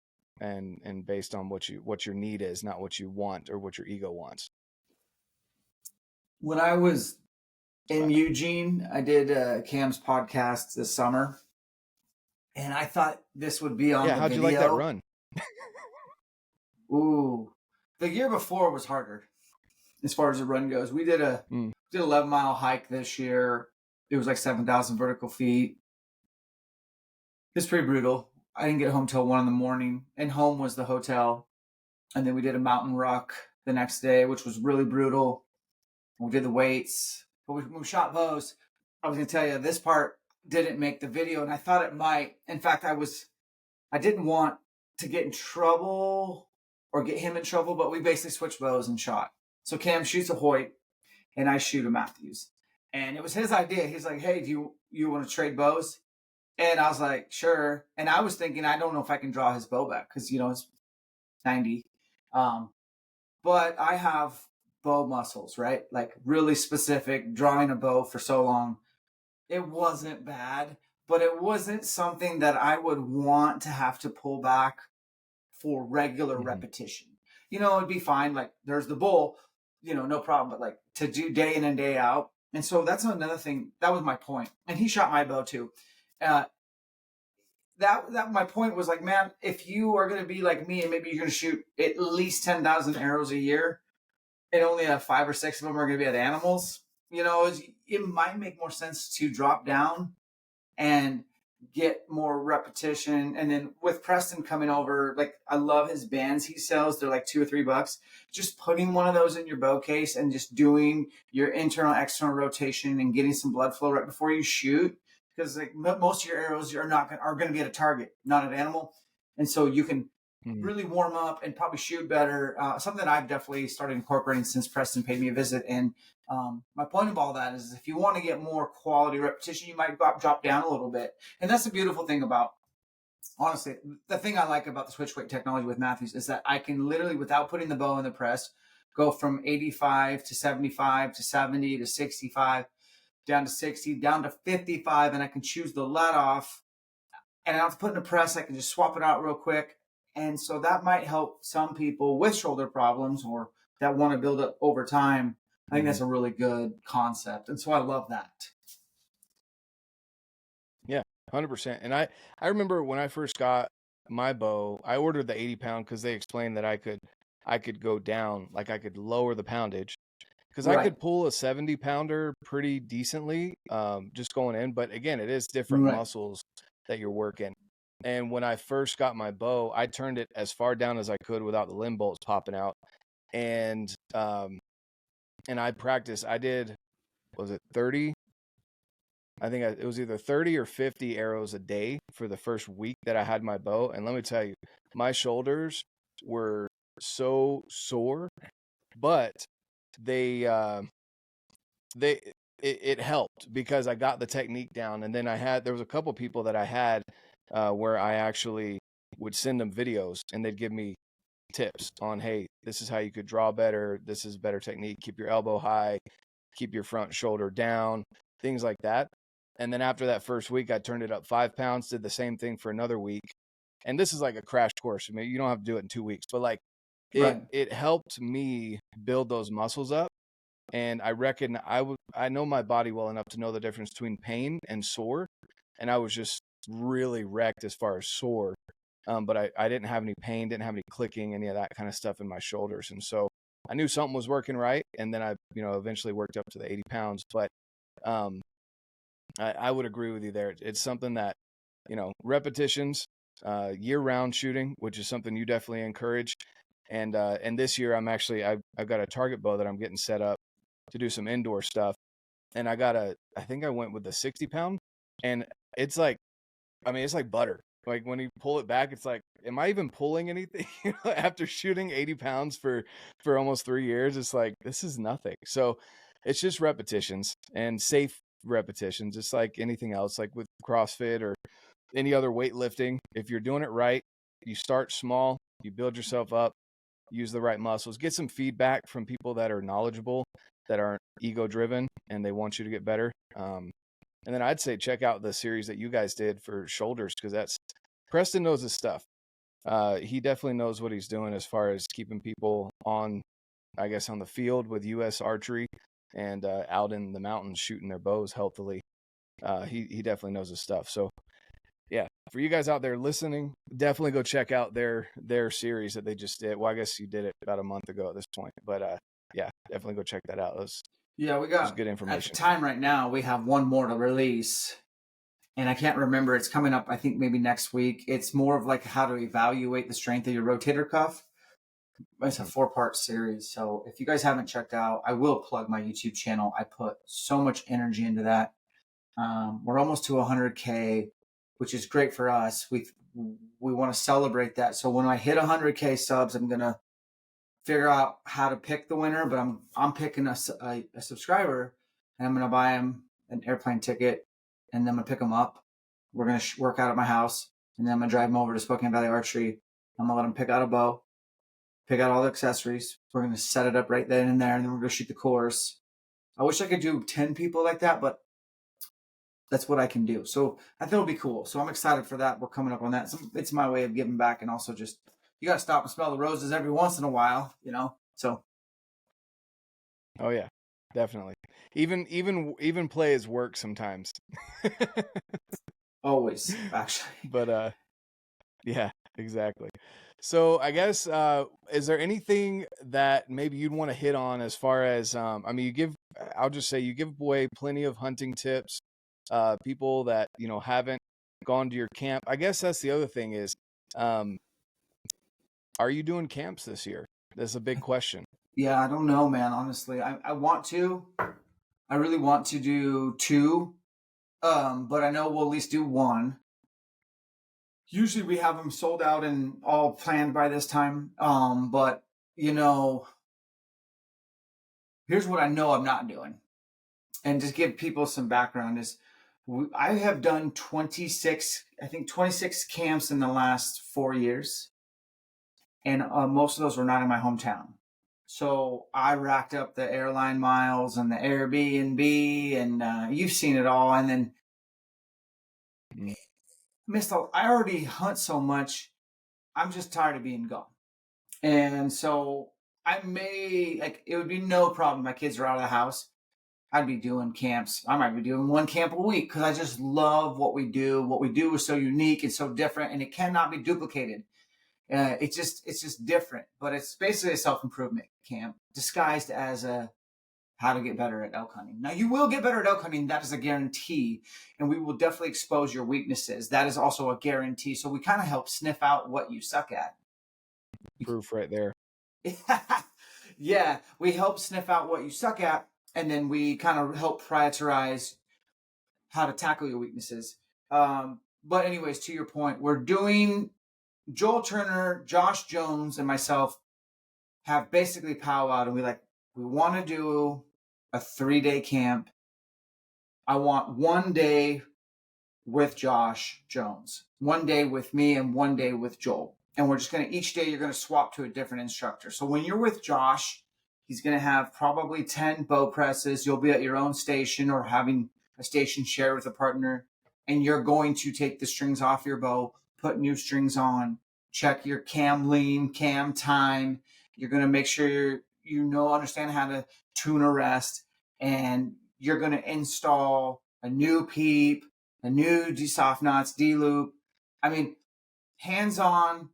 and based on what your need is, not what you want or what your ego wants. When I was in Eugene, I did Cam's podcast this summer, and I thought this would be on the how'd video. You like that run? Ooh, the year before was harder as far as the run goes. We did a 11-mile hike this year. It was like 7,000 vertical feet. It's pretty brutal. I didn't get home till 1 a.m, and home was the hotel. And then we did a mountain ruck the next day, which was really brutal. We did the weights, but we shot bows. I was going to tell you, this part didn't make the video, and I thought it might. In fact, I didn't want to get in trouble or get him in trouble, but we basically switched bows and shot. So Cam shoots a Hoyt, and I shoot a Matthews. And it was his idea. He's like, hey, do you want to trade bows? And I was like, sure. And I was thinking, I don't know if I can draw his bow back because, it's 90. But I have bow muscles, right? Like really specific, drawing a bow for so long. It wasn't bad, but it wasn't something that I would want to have to pull back for regular repetition. It'd be fine. Like there's the bull, no problem. But like to do day in and day out. And so that's another thing. That was my point. And he shot my bow too. That my point was like, man, if you are going to be like me and maybe you're going to shoot at least 10,000 arrows a year and only 5 or 6 of them are going to be at animals, it might make more sense to drop down and get more repetition. And then with Preston coming over, like I love his bands he sells. They're like $2 or $3. Just putting one of those in your bow case and just doing your internal, external rotation and getting some blood flow right before you shoot. Because like most of your arrows are going to be at a target, not an animal. And so you can really warm up and probably shoot better. Something that I've definitely started incorporating since Preston paid me a visit. And my point of all that is if you want to get more quality repetition, you might drop down a little bit. And that's the beautiful thing about, honestly, the thing I like about the switch weight technology with Matthews is that I can literally, without putting the bow in the press, go from 85 to 75 to 70 to 65, down to 60, down to 55, and I can choose the let off. And I don't have to put in a press. I can just swap it out real quick. And so that might help some people with shoulder problems or that want to build up over time. I think that's a really good concept. And so I love that. Yeah, 100%. And I remember when I first got my bow, I ordered the 80-pound because they explained that I could go down, like I could lower the poundage. Because I could pull a 70-pounder pretty decently, just going in. But again, it is different muscles that you're working. And when I first got my bow, I turned it as far down as I could without the limb bolts popping out. And I practiced. I did, was it 30? I think it was either 30 or 50 arrows a day for the first week that I had my bow. And let me tell you, my shoulders were so sore, but it helped because I got the technique down. And then there was a couple people that I had where I actually would send them videos and they'd give me tips on, hey, this is how you could draw better. This is better technique. Keep your elbow high, keep your front shoulder down. things like that. And then after that first week, I turned it up 5 pounds, did the same thing for another week. And this is like a crash course. I mean, you don't have to do it in 2 weeks, but like it helped me build those muscles up. And I reckon I know my body well enough to know the difference between pain and sore. And I was just really wrecked as far as sore. But I didn't have any pain, didn't have any clicking, any of that kind of stuff in my shoulders. And so I knew something was working right. And then I, eventually worked up to the 80 pounds. But I would agree with you there. It's something that, repetitions, year-round shooting, which is something you definitely encourage. And this year I've got a target bow that I'm getting set up to do some indoor stuff. And I think I went with the 60 pound, and it's like butter. Like when you pull it back, it's like, am I even pulling anything? After shooting 80 pounds for almost 3 years, it's like, this is nothing. So it's just repetitions and safe repetitions, just like anything else, like with CrossFit or any other weightlifting. If you're doing it right, you start small, you build yourself up, use the right muscles, get some feedback from people that are knowledgeable, that aren't ego driven, and they want you to get better. And then I'd say check out the series that you guys did for shoulders, because Preston knows his stuff. He definitely knows what he's doing as far as keeping people on the field with U.S. archery and out in the mountains shooting their bows healthily. He definitely knows his stuff. So yeah, for you guys out there listening, definitely go check out their series that they just did. Well, I guess you did it about a month ago at this point, but yeah, definitely go check that out. We got good information. At the time right now, we have one more to release, and I can't remember. It's coming up, I think maybe next week. It's more of like how to evaluate the strength of your rotator cuff. It's a 4-part series. So if you guys haven't checked out, I will plug my YouTube channel. I put so much energy into that. We're almost to 100K, which is great for us. We want to celebrate that. So when I hit 100K subs, I'm going to figure out how to pick the winner, but I'm picking a subscriber, and I'm going to buy him an airplane ticket, and then I'm going to pick him up. We're going to work out at my house, and then I'm going to drive him over to Spokane Valley Archery. I'm going to let him pick out a bow, pick out all the accessories. We're going to set it up right then and there, and then we're going to shoot the course. I wish I could do 10 people like that, but that's what I can do. So I think it'll be cool. So I'm excited for that. We're coming up on that. So it's my way of giving back, and also just, you got to stop and smell the roses every once in a while, so. Oh yeah, definitely. Even play is work sometimes. Always, actually. But yeah, exactly. So I guess, is there anything that maybe you'd want to hit on as far as, you give away plenty of hunting tips, people that, haven't gone to your camp. I guess that's the other thing is, are you doing camps this year? That's a big question. Yeah, I don't know, man. Honestly, I want to. I really want to do 2, but I know we'll at least do 1. Usually we have them sold out and all planned by this time. But here's what I know I'm not doing, and just give people some background is I have done 26 camps in the last 4 years, and most of those were not in my hometown. So I racked up the airline miles and the Airbnb, and you've seen it all. And then I already hunt so much. I'm just tired of being gone. And so it would be no problem. My kids are out of the house. I'd be doing camps. I might be doing 1 camp a week because I just love what we do. What we do is so unique and so different, and it cannot be duplicated. It's just different, but it's basically a self-improvement camp disguised as how to get better at elk hunting. Now, you will get better at elk hunting. That is a guarantee, and we will definitely expose your weaknesses. That is also a guarantee. So we kind of help sniff out what you suck at. Proof right there. Yeah, we help sniff out what you suck at, and then we kind of help prioritize how to tackle your weaknesses. But anyways, to your point, we're doing Joel Turner, Josh Jones, and myself have basically powwowed, and we want to do a 3-day camp. I want 1 day with Josh Jones, 1 day with me, and 1 day with Joel. And we're just each day you're going to swap to a different instructor. So when you're with Josh, he's going to have probably 10 bow presses. You'll be at your own station or having a station share with a partner, and you're going to take the strings off your bow, put new strings on, check your cam lean, cam time. You're going to make sure understand how to tune a rest, and you're going to install a new peep, a new soft knots, D-loop. I mean, hands-on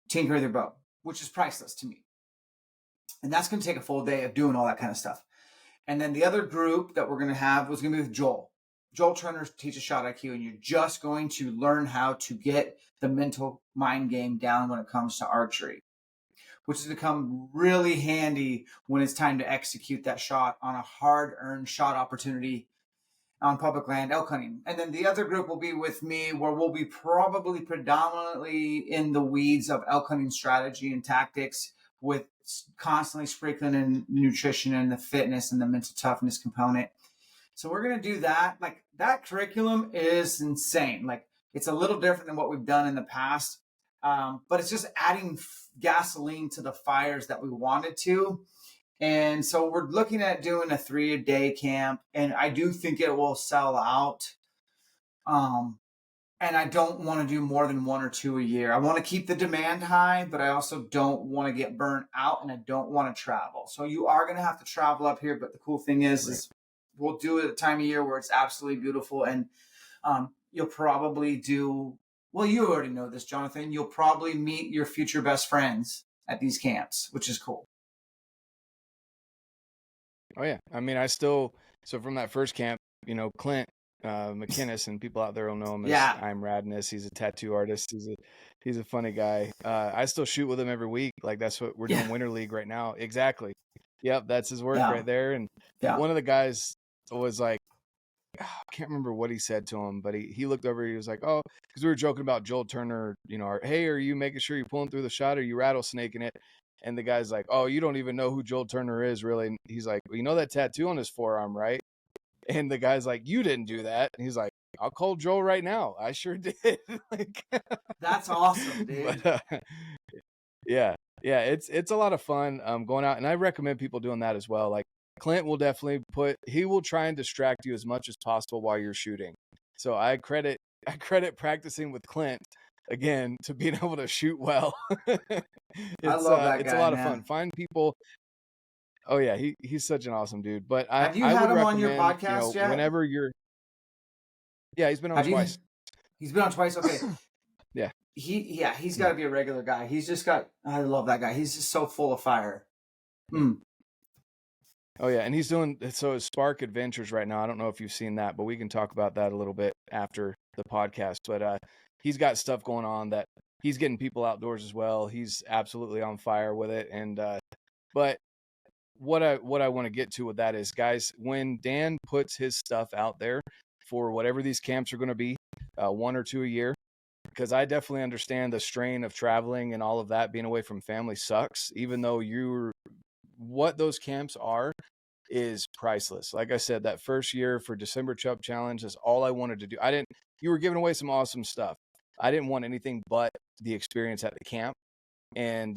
tinker with your bow, which is priceless to me. And that's going to take a full day of doing all that kind of stuff. And then the other group that we're going to have was going to be with Joel. Joel Turner teaches shot IQ, and you're just going to learn how to get the mental mind game down when it comes to archery, which has become really handy when it's time to execute that shot on a hard-earned shot opportunity on public land elk hunting. And then the other group will be with me, where we'll be probably predominantly in the weeds of elk hunting strategy and tactics, with constantly sprinkling in nutrition and the fitness and the mental toughness component. So we're going to do that. Like, that curriculum is insane. Like, it's a little different than what we've done in the past, but it's just adding gasoline to the fires that we wanted to. And so we're looking at doing a 3-a-day camp, and I do think it will sell out. And I don't want to do more than 1 or 2 a year. I want to keep the demand high, but I also don't want to get burnt out, and I don't want to travel. So you are going to have to travel up here. But the cool thing is we'll do it at a time of year where it's absolutely beautiful. And you'll probably do, well, you already know this, Jonathan. You'll probably meet your future best friends at these camps, which is cool. Oh yeah. I mean, so from that first camp, Clint McInnes, and people out there will know him as I'm Radness. He's a tattoo artist. He's a funny guy. I still shoot with him every week. Like, that's what we're doing Winter League right now. Exactly. Yep. That's his work right there. And one of the guys was like, I can't remember what he said to him, but he looked over, he was like, oh, because we were joking about Joel Turner, hey, are you making sure you're pulling through the shot, or are you rattlesnaking it? And the guy's like, oh, you don't even know who Joel Turner is, really. And he's like, well, you know that tattoo on his forearm, right? And the guy's like, you didn't do that. And he's like, I'll call Joel right now. I sure did. That's awesome, dude. But, yeah, it's a lot of fun going out, and I recommend people doing that as well. Like, Clint will definitely he will try and distract you as much as possible while you're shooting. So I credit practicing with Clint again to being able to shoot well. I love that guy. It's a lot of fun. Find people. Oh yeah, he's such an awesome dude. But have you I had would him on your recommend, podcast yet? Whenever you're, he's been on twice. He's been on twice. Okay. Yeah. He's got to be a regular guy. I love that guy. He's just so full of fire. Oh yeah, and he's doing his Spark Adventures right now. I don't know if you've seen that, but we can talk about that a little bit after the podcast. But he's got stuff going on that he's getting people outdoors as well. He's absolutely on fire with it. And but what I want to get to with that is, guys, when Dan puts his stuff out there for whatever these camps are going to be, 1 or 2 a year, because I definitely understand the strain of traveling and all of that. Being away from family sucks, even though what those camps are is priceless. Like I said, that first year for December Chub Challenge is all I wanted to do. You were giving away some awesome stuff. I didn't want anything but the experience at the camp. And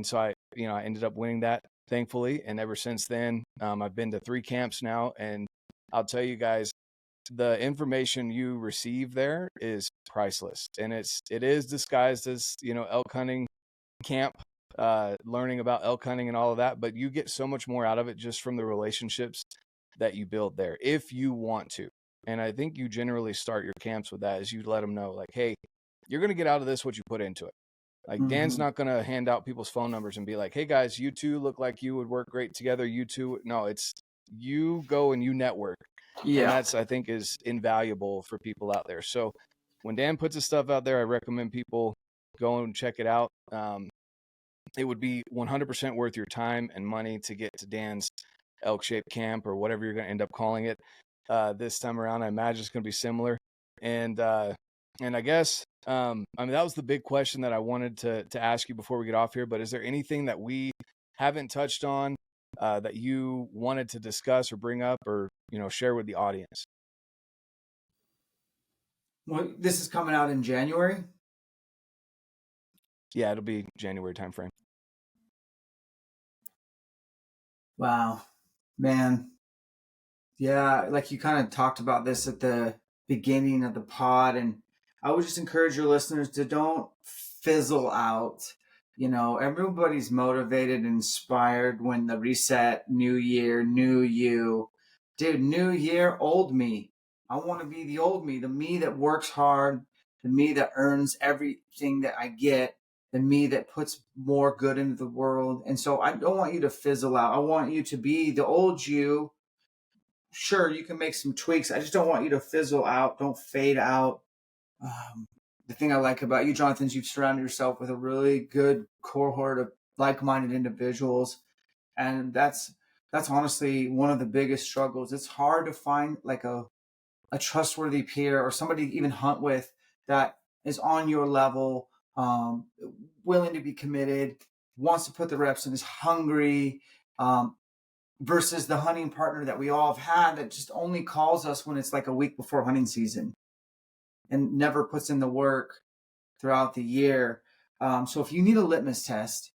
so I ended up winning that, thankfully. And ever since then, I've been to 3 camps now. And I'll tell you guys, the information you receive there is priceless. And it is disguised as, elk hunting camp, learning about elk hunting and all of that, but you get so much more out of it just from the relationships that you build there, if you want to. And I think you generally start your camps with that, is you let them know, like, hey, you're going to get out of this what you put into it. Like, Dan's not going to hand out people's phone numbers and be like, hey guys, you two look like you would work great together. You two. No, it's you go and you network. Yeah. And that's, I think, is invaluable for people out there. So when Dan puts his stuff out there, I recommend people go and check it out. It would be 100% worth your time and money to get to Dan's Elkshape camp, or whatever you're going to end up calling it this time around. I imagine it's going to be similar. And I guess, that was the big question that I wanted to ask you before we get off here. But is there anything that we haven't touched on that you wanted to discuss or bring up, or, share with the audience? Well, this is coming out in January. Yeah, it'll be January timeframe. Wow, man. Yeah, like you kind of talked about this at the beginning of the pod, and I would just encourage your listeners to don't fizzle out. You know, everybody's motivated and inspired when the reset, new year, new you. Dude, new year, old me. I want to be the old me, the me that works hard, the me that earns everything that I get, the me that puts more good into the world. And so I don't want you to fizzle out. I want you to be the old you. Sure, you can make some tweaks. I just don't want you to fizzle out. Don't fade out. Um, the thing I like about you, Jonathan, is you've surrounded yourself with a really good cohort of like-minded individuals, and that's honestly one of the biggest struggles. It's hard to find like a trustworthy peer or somebody to even hunt with that is on your level, willing to be committed, wants to put the reps in, is hungry. Versus the hunting partner that we all have had that just only calls us when it's like a week before hunting season and never puts in the work throughout the year. So if you need a litmus test,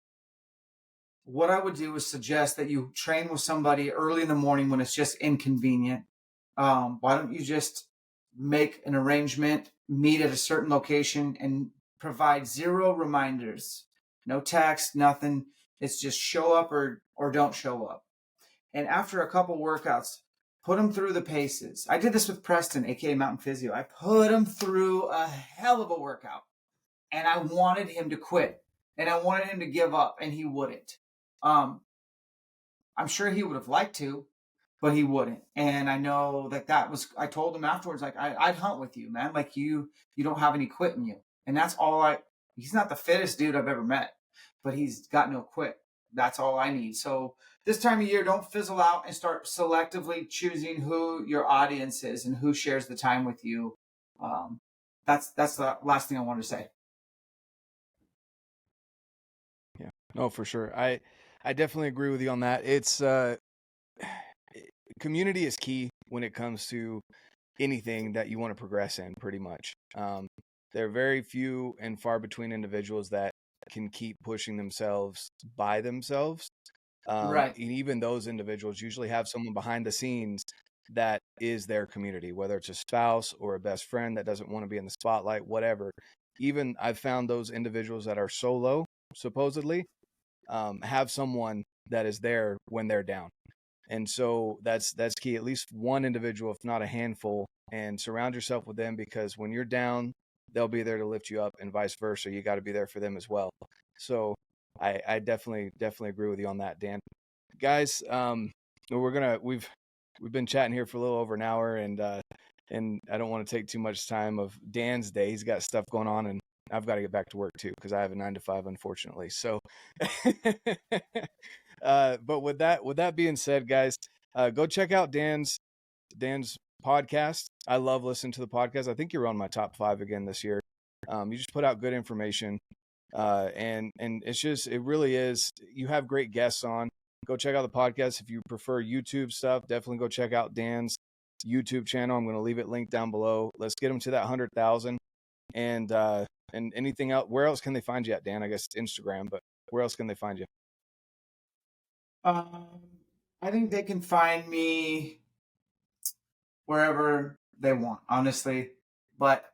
what I would do is suggest that you train with somebody early in the morning when it's just inconvenient. Why don't you just make an arrangement, meet at a certain location, and provide zero reminders? No text, nothing. It's just show up or don't show up. And after a couple workouts, put him through the paces. I did this with Preston, aka Mountain Physio. I put him through a hell of a workout, and I wanted him to quit, and I wanted him to give up, and he wouldn't. I'm sure he would have liked to, but he wouldn't. And I know that was. I told him afterwards, like I'd hunt with you, man. Like you don't have any quit in you, and that's all I. He's not the fittest dude I've ever met, but he's got no quit. That's all I need. So this time of year, don't fizzle out and start selectively choosing who your audience is and who shares the time with you. That's the last thing I wanted to say. Yeah, no, for sure. I definitely agree with you on that. It's community is key when it comes to anything that you want to progress in, pretty much. There are very few and far between individuals that can keep pushing themselves by themselves. Right. And even those individuals usually have someone behind the scenes that is their community, whether it's a spouse or a best friend that doesn't want to be in the spotlight, whatever. Even I've found those individuals that are solo, supposedly, have someone that is there when they're down. And so that's key. At least one individual, if not a handful, and surround yourself with them, because when you're down, they'll be there to lift you up, and vice versa. You got to be there for them as well. So I definitely agree with you on that, Dan. Guys, we've been chatting here for a little over an hour, and I don't want to take too much time of Dan's day. He's got stuff going on, and I've got to get back to work too because I have a 9 to 5, unfortunately. So, but with that being said, guys, go check out Dan's podcast. I love listening to the podcast. I think you're on my top 5 again this year. You just put out good information, and it really is. You have great guests on. Go check out the podcast. If you prefer YouTube stuff, definitely go check out Dan's YouTube channel. I'm going to leave it linked down below. Let's get him to that 100,000. And anything else? Where else can they find you at, Dan? I guess Instagram, but where else can they find you? I think they can find me wherever they want, honestly. But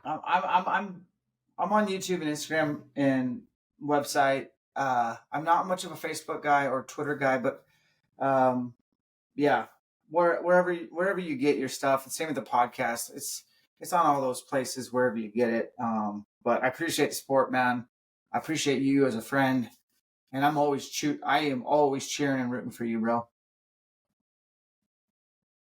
I'm on YouTube and Instagram and website. I'm not much of a Facebook guy or Twitter guy, but yeah, wherever you get your stuff. And same with the podcast. It's on all those places wherever you get it. But I appreciate the support, man. I appreciate you as a friend, and I am always cheering and rooting for you, bro.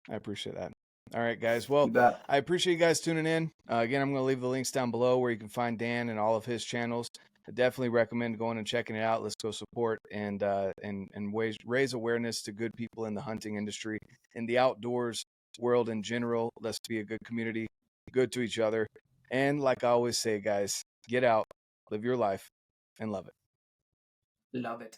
I appreciate that. All right, guys. Well, I appreciate you guys tuning in. Again, I'm going to leave the links down below where you can find Dan and all of his channels. I definitely recommend going and checking it out. Let's go support and raise awareness to good people in the hunting industry, in the outdoors world in general. Let's be a good community, good to each other. And like I always say, guys, get out, live your life, and love it. Love it.